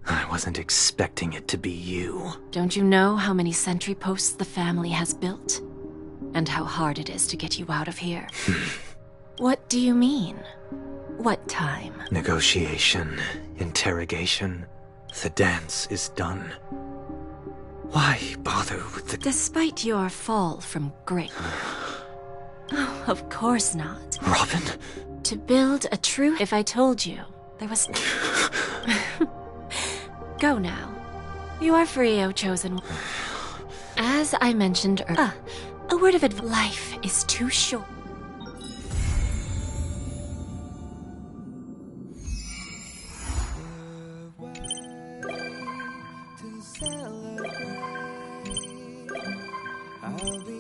Speaker 13: I wasn't expecting it to be you.
Speaker 11: Don't you know how many sentry posts the family has built? And how hard it is to get you out of here? What do you mean? What time?
Speaker 13: Negotiation, interrogation. The dance is done. Why bother with the...
Speaker 11: Despite your fall from grace. Oh, of course not.
Speaker 13: Robin?
Speaker 11: To build a true... If I told you, there was... Go now. You are free, O Chosen One. As I mentioned earlier, a word of advice. Life is too short.
Speaker 7: I'll be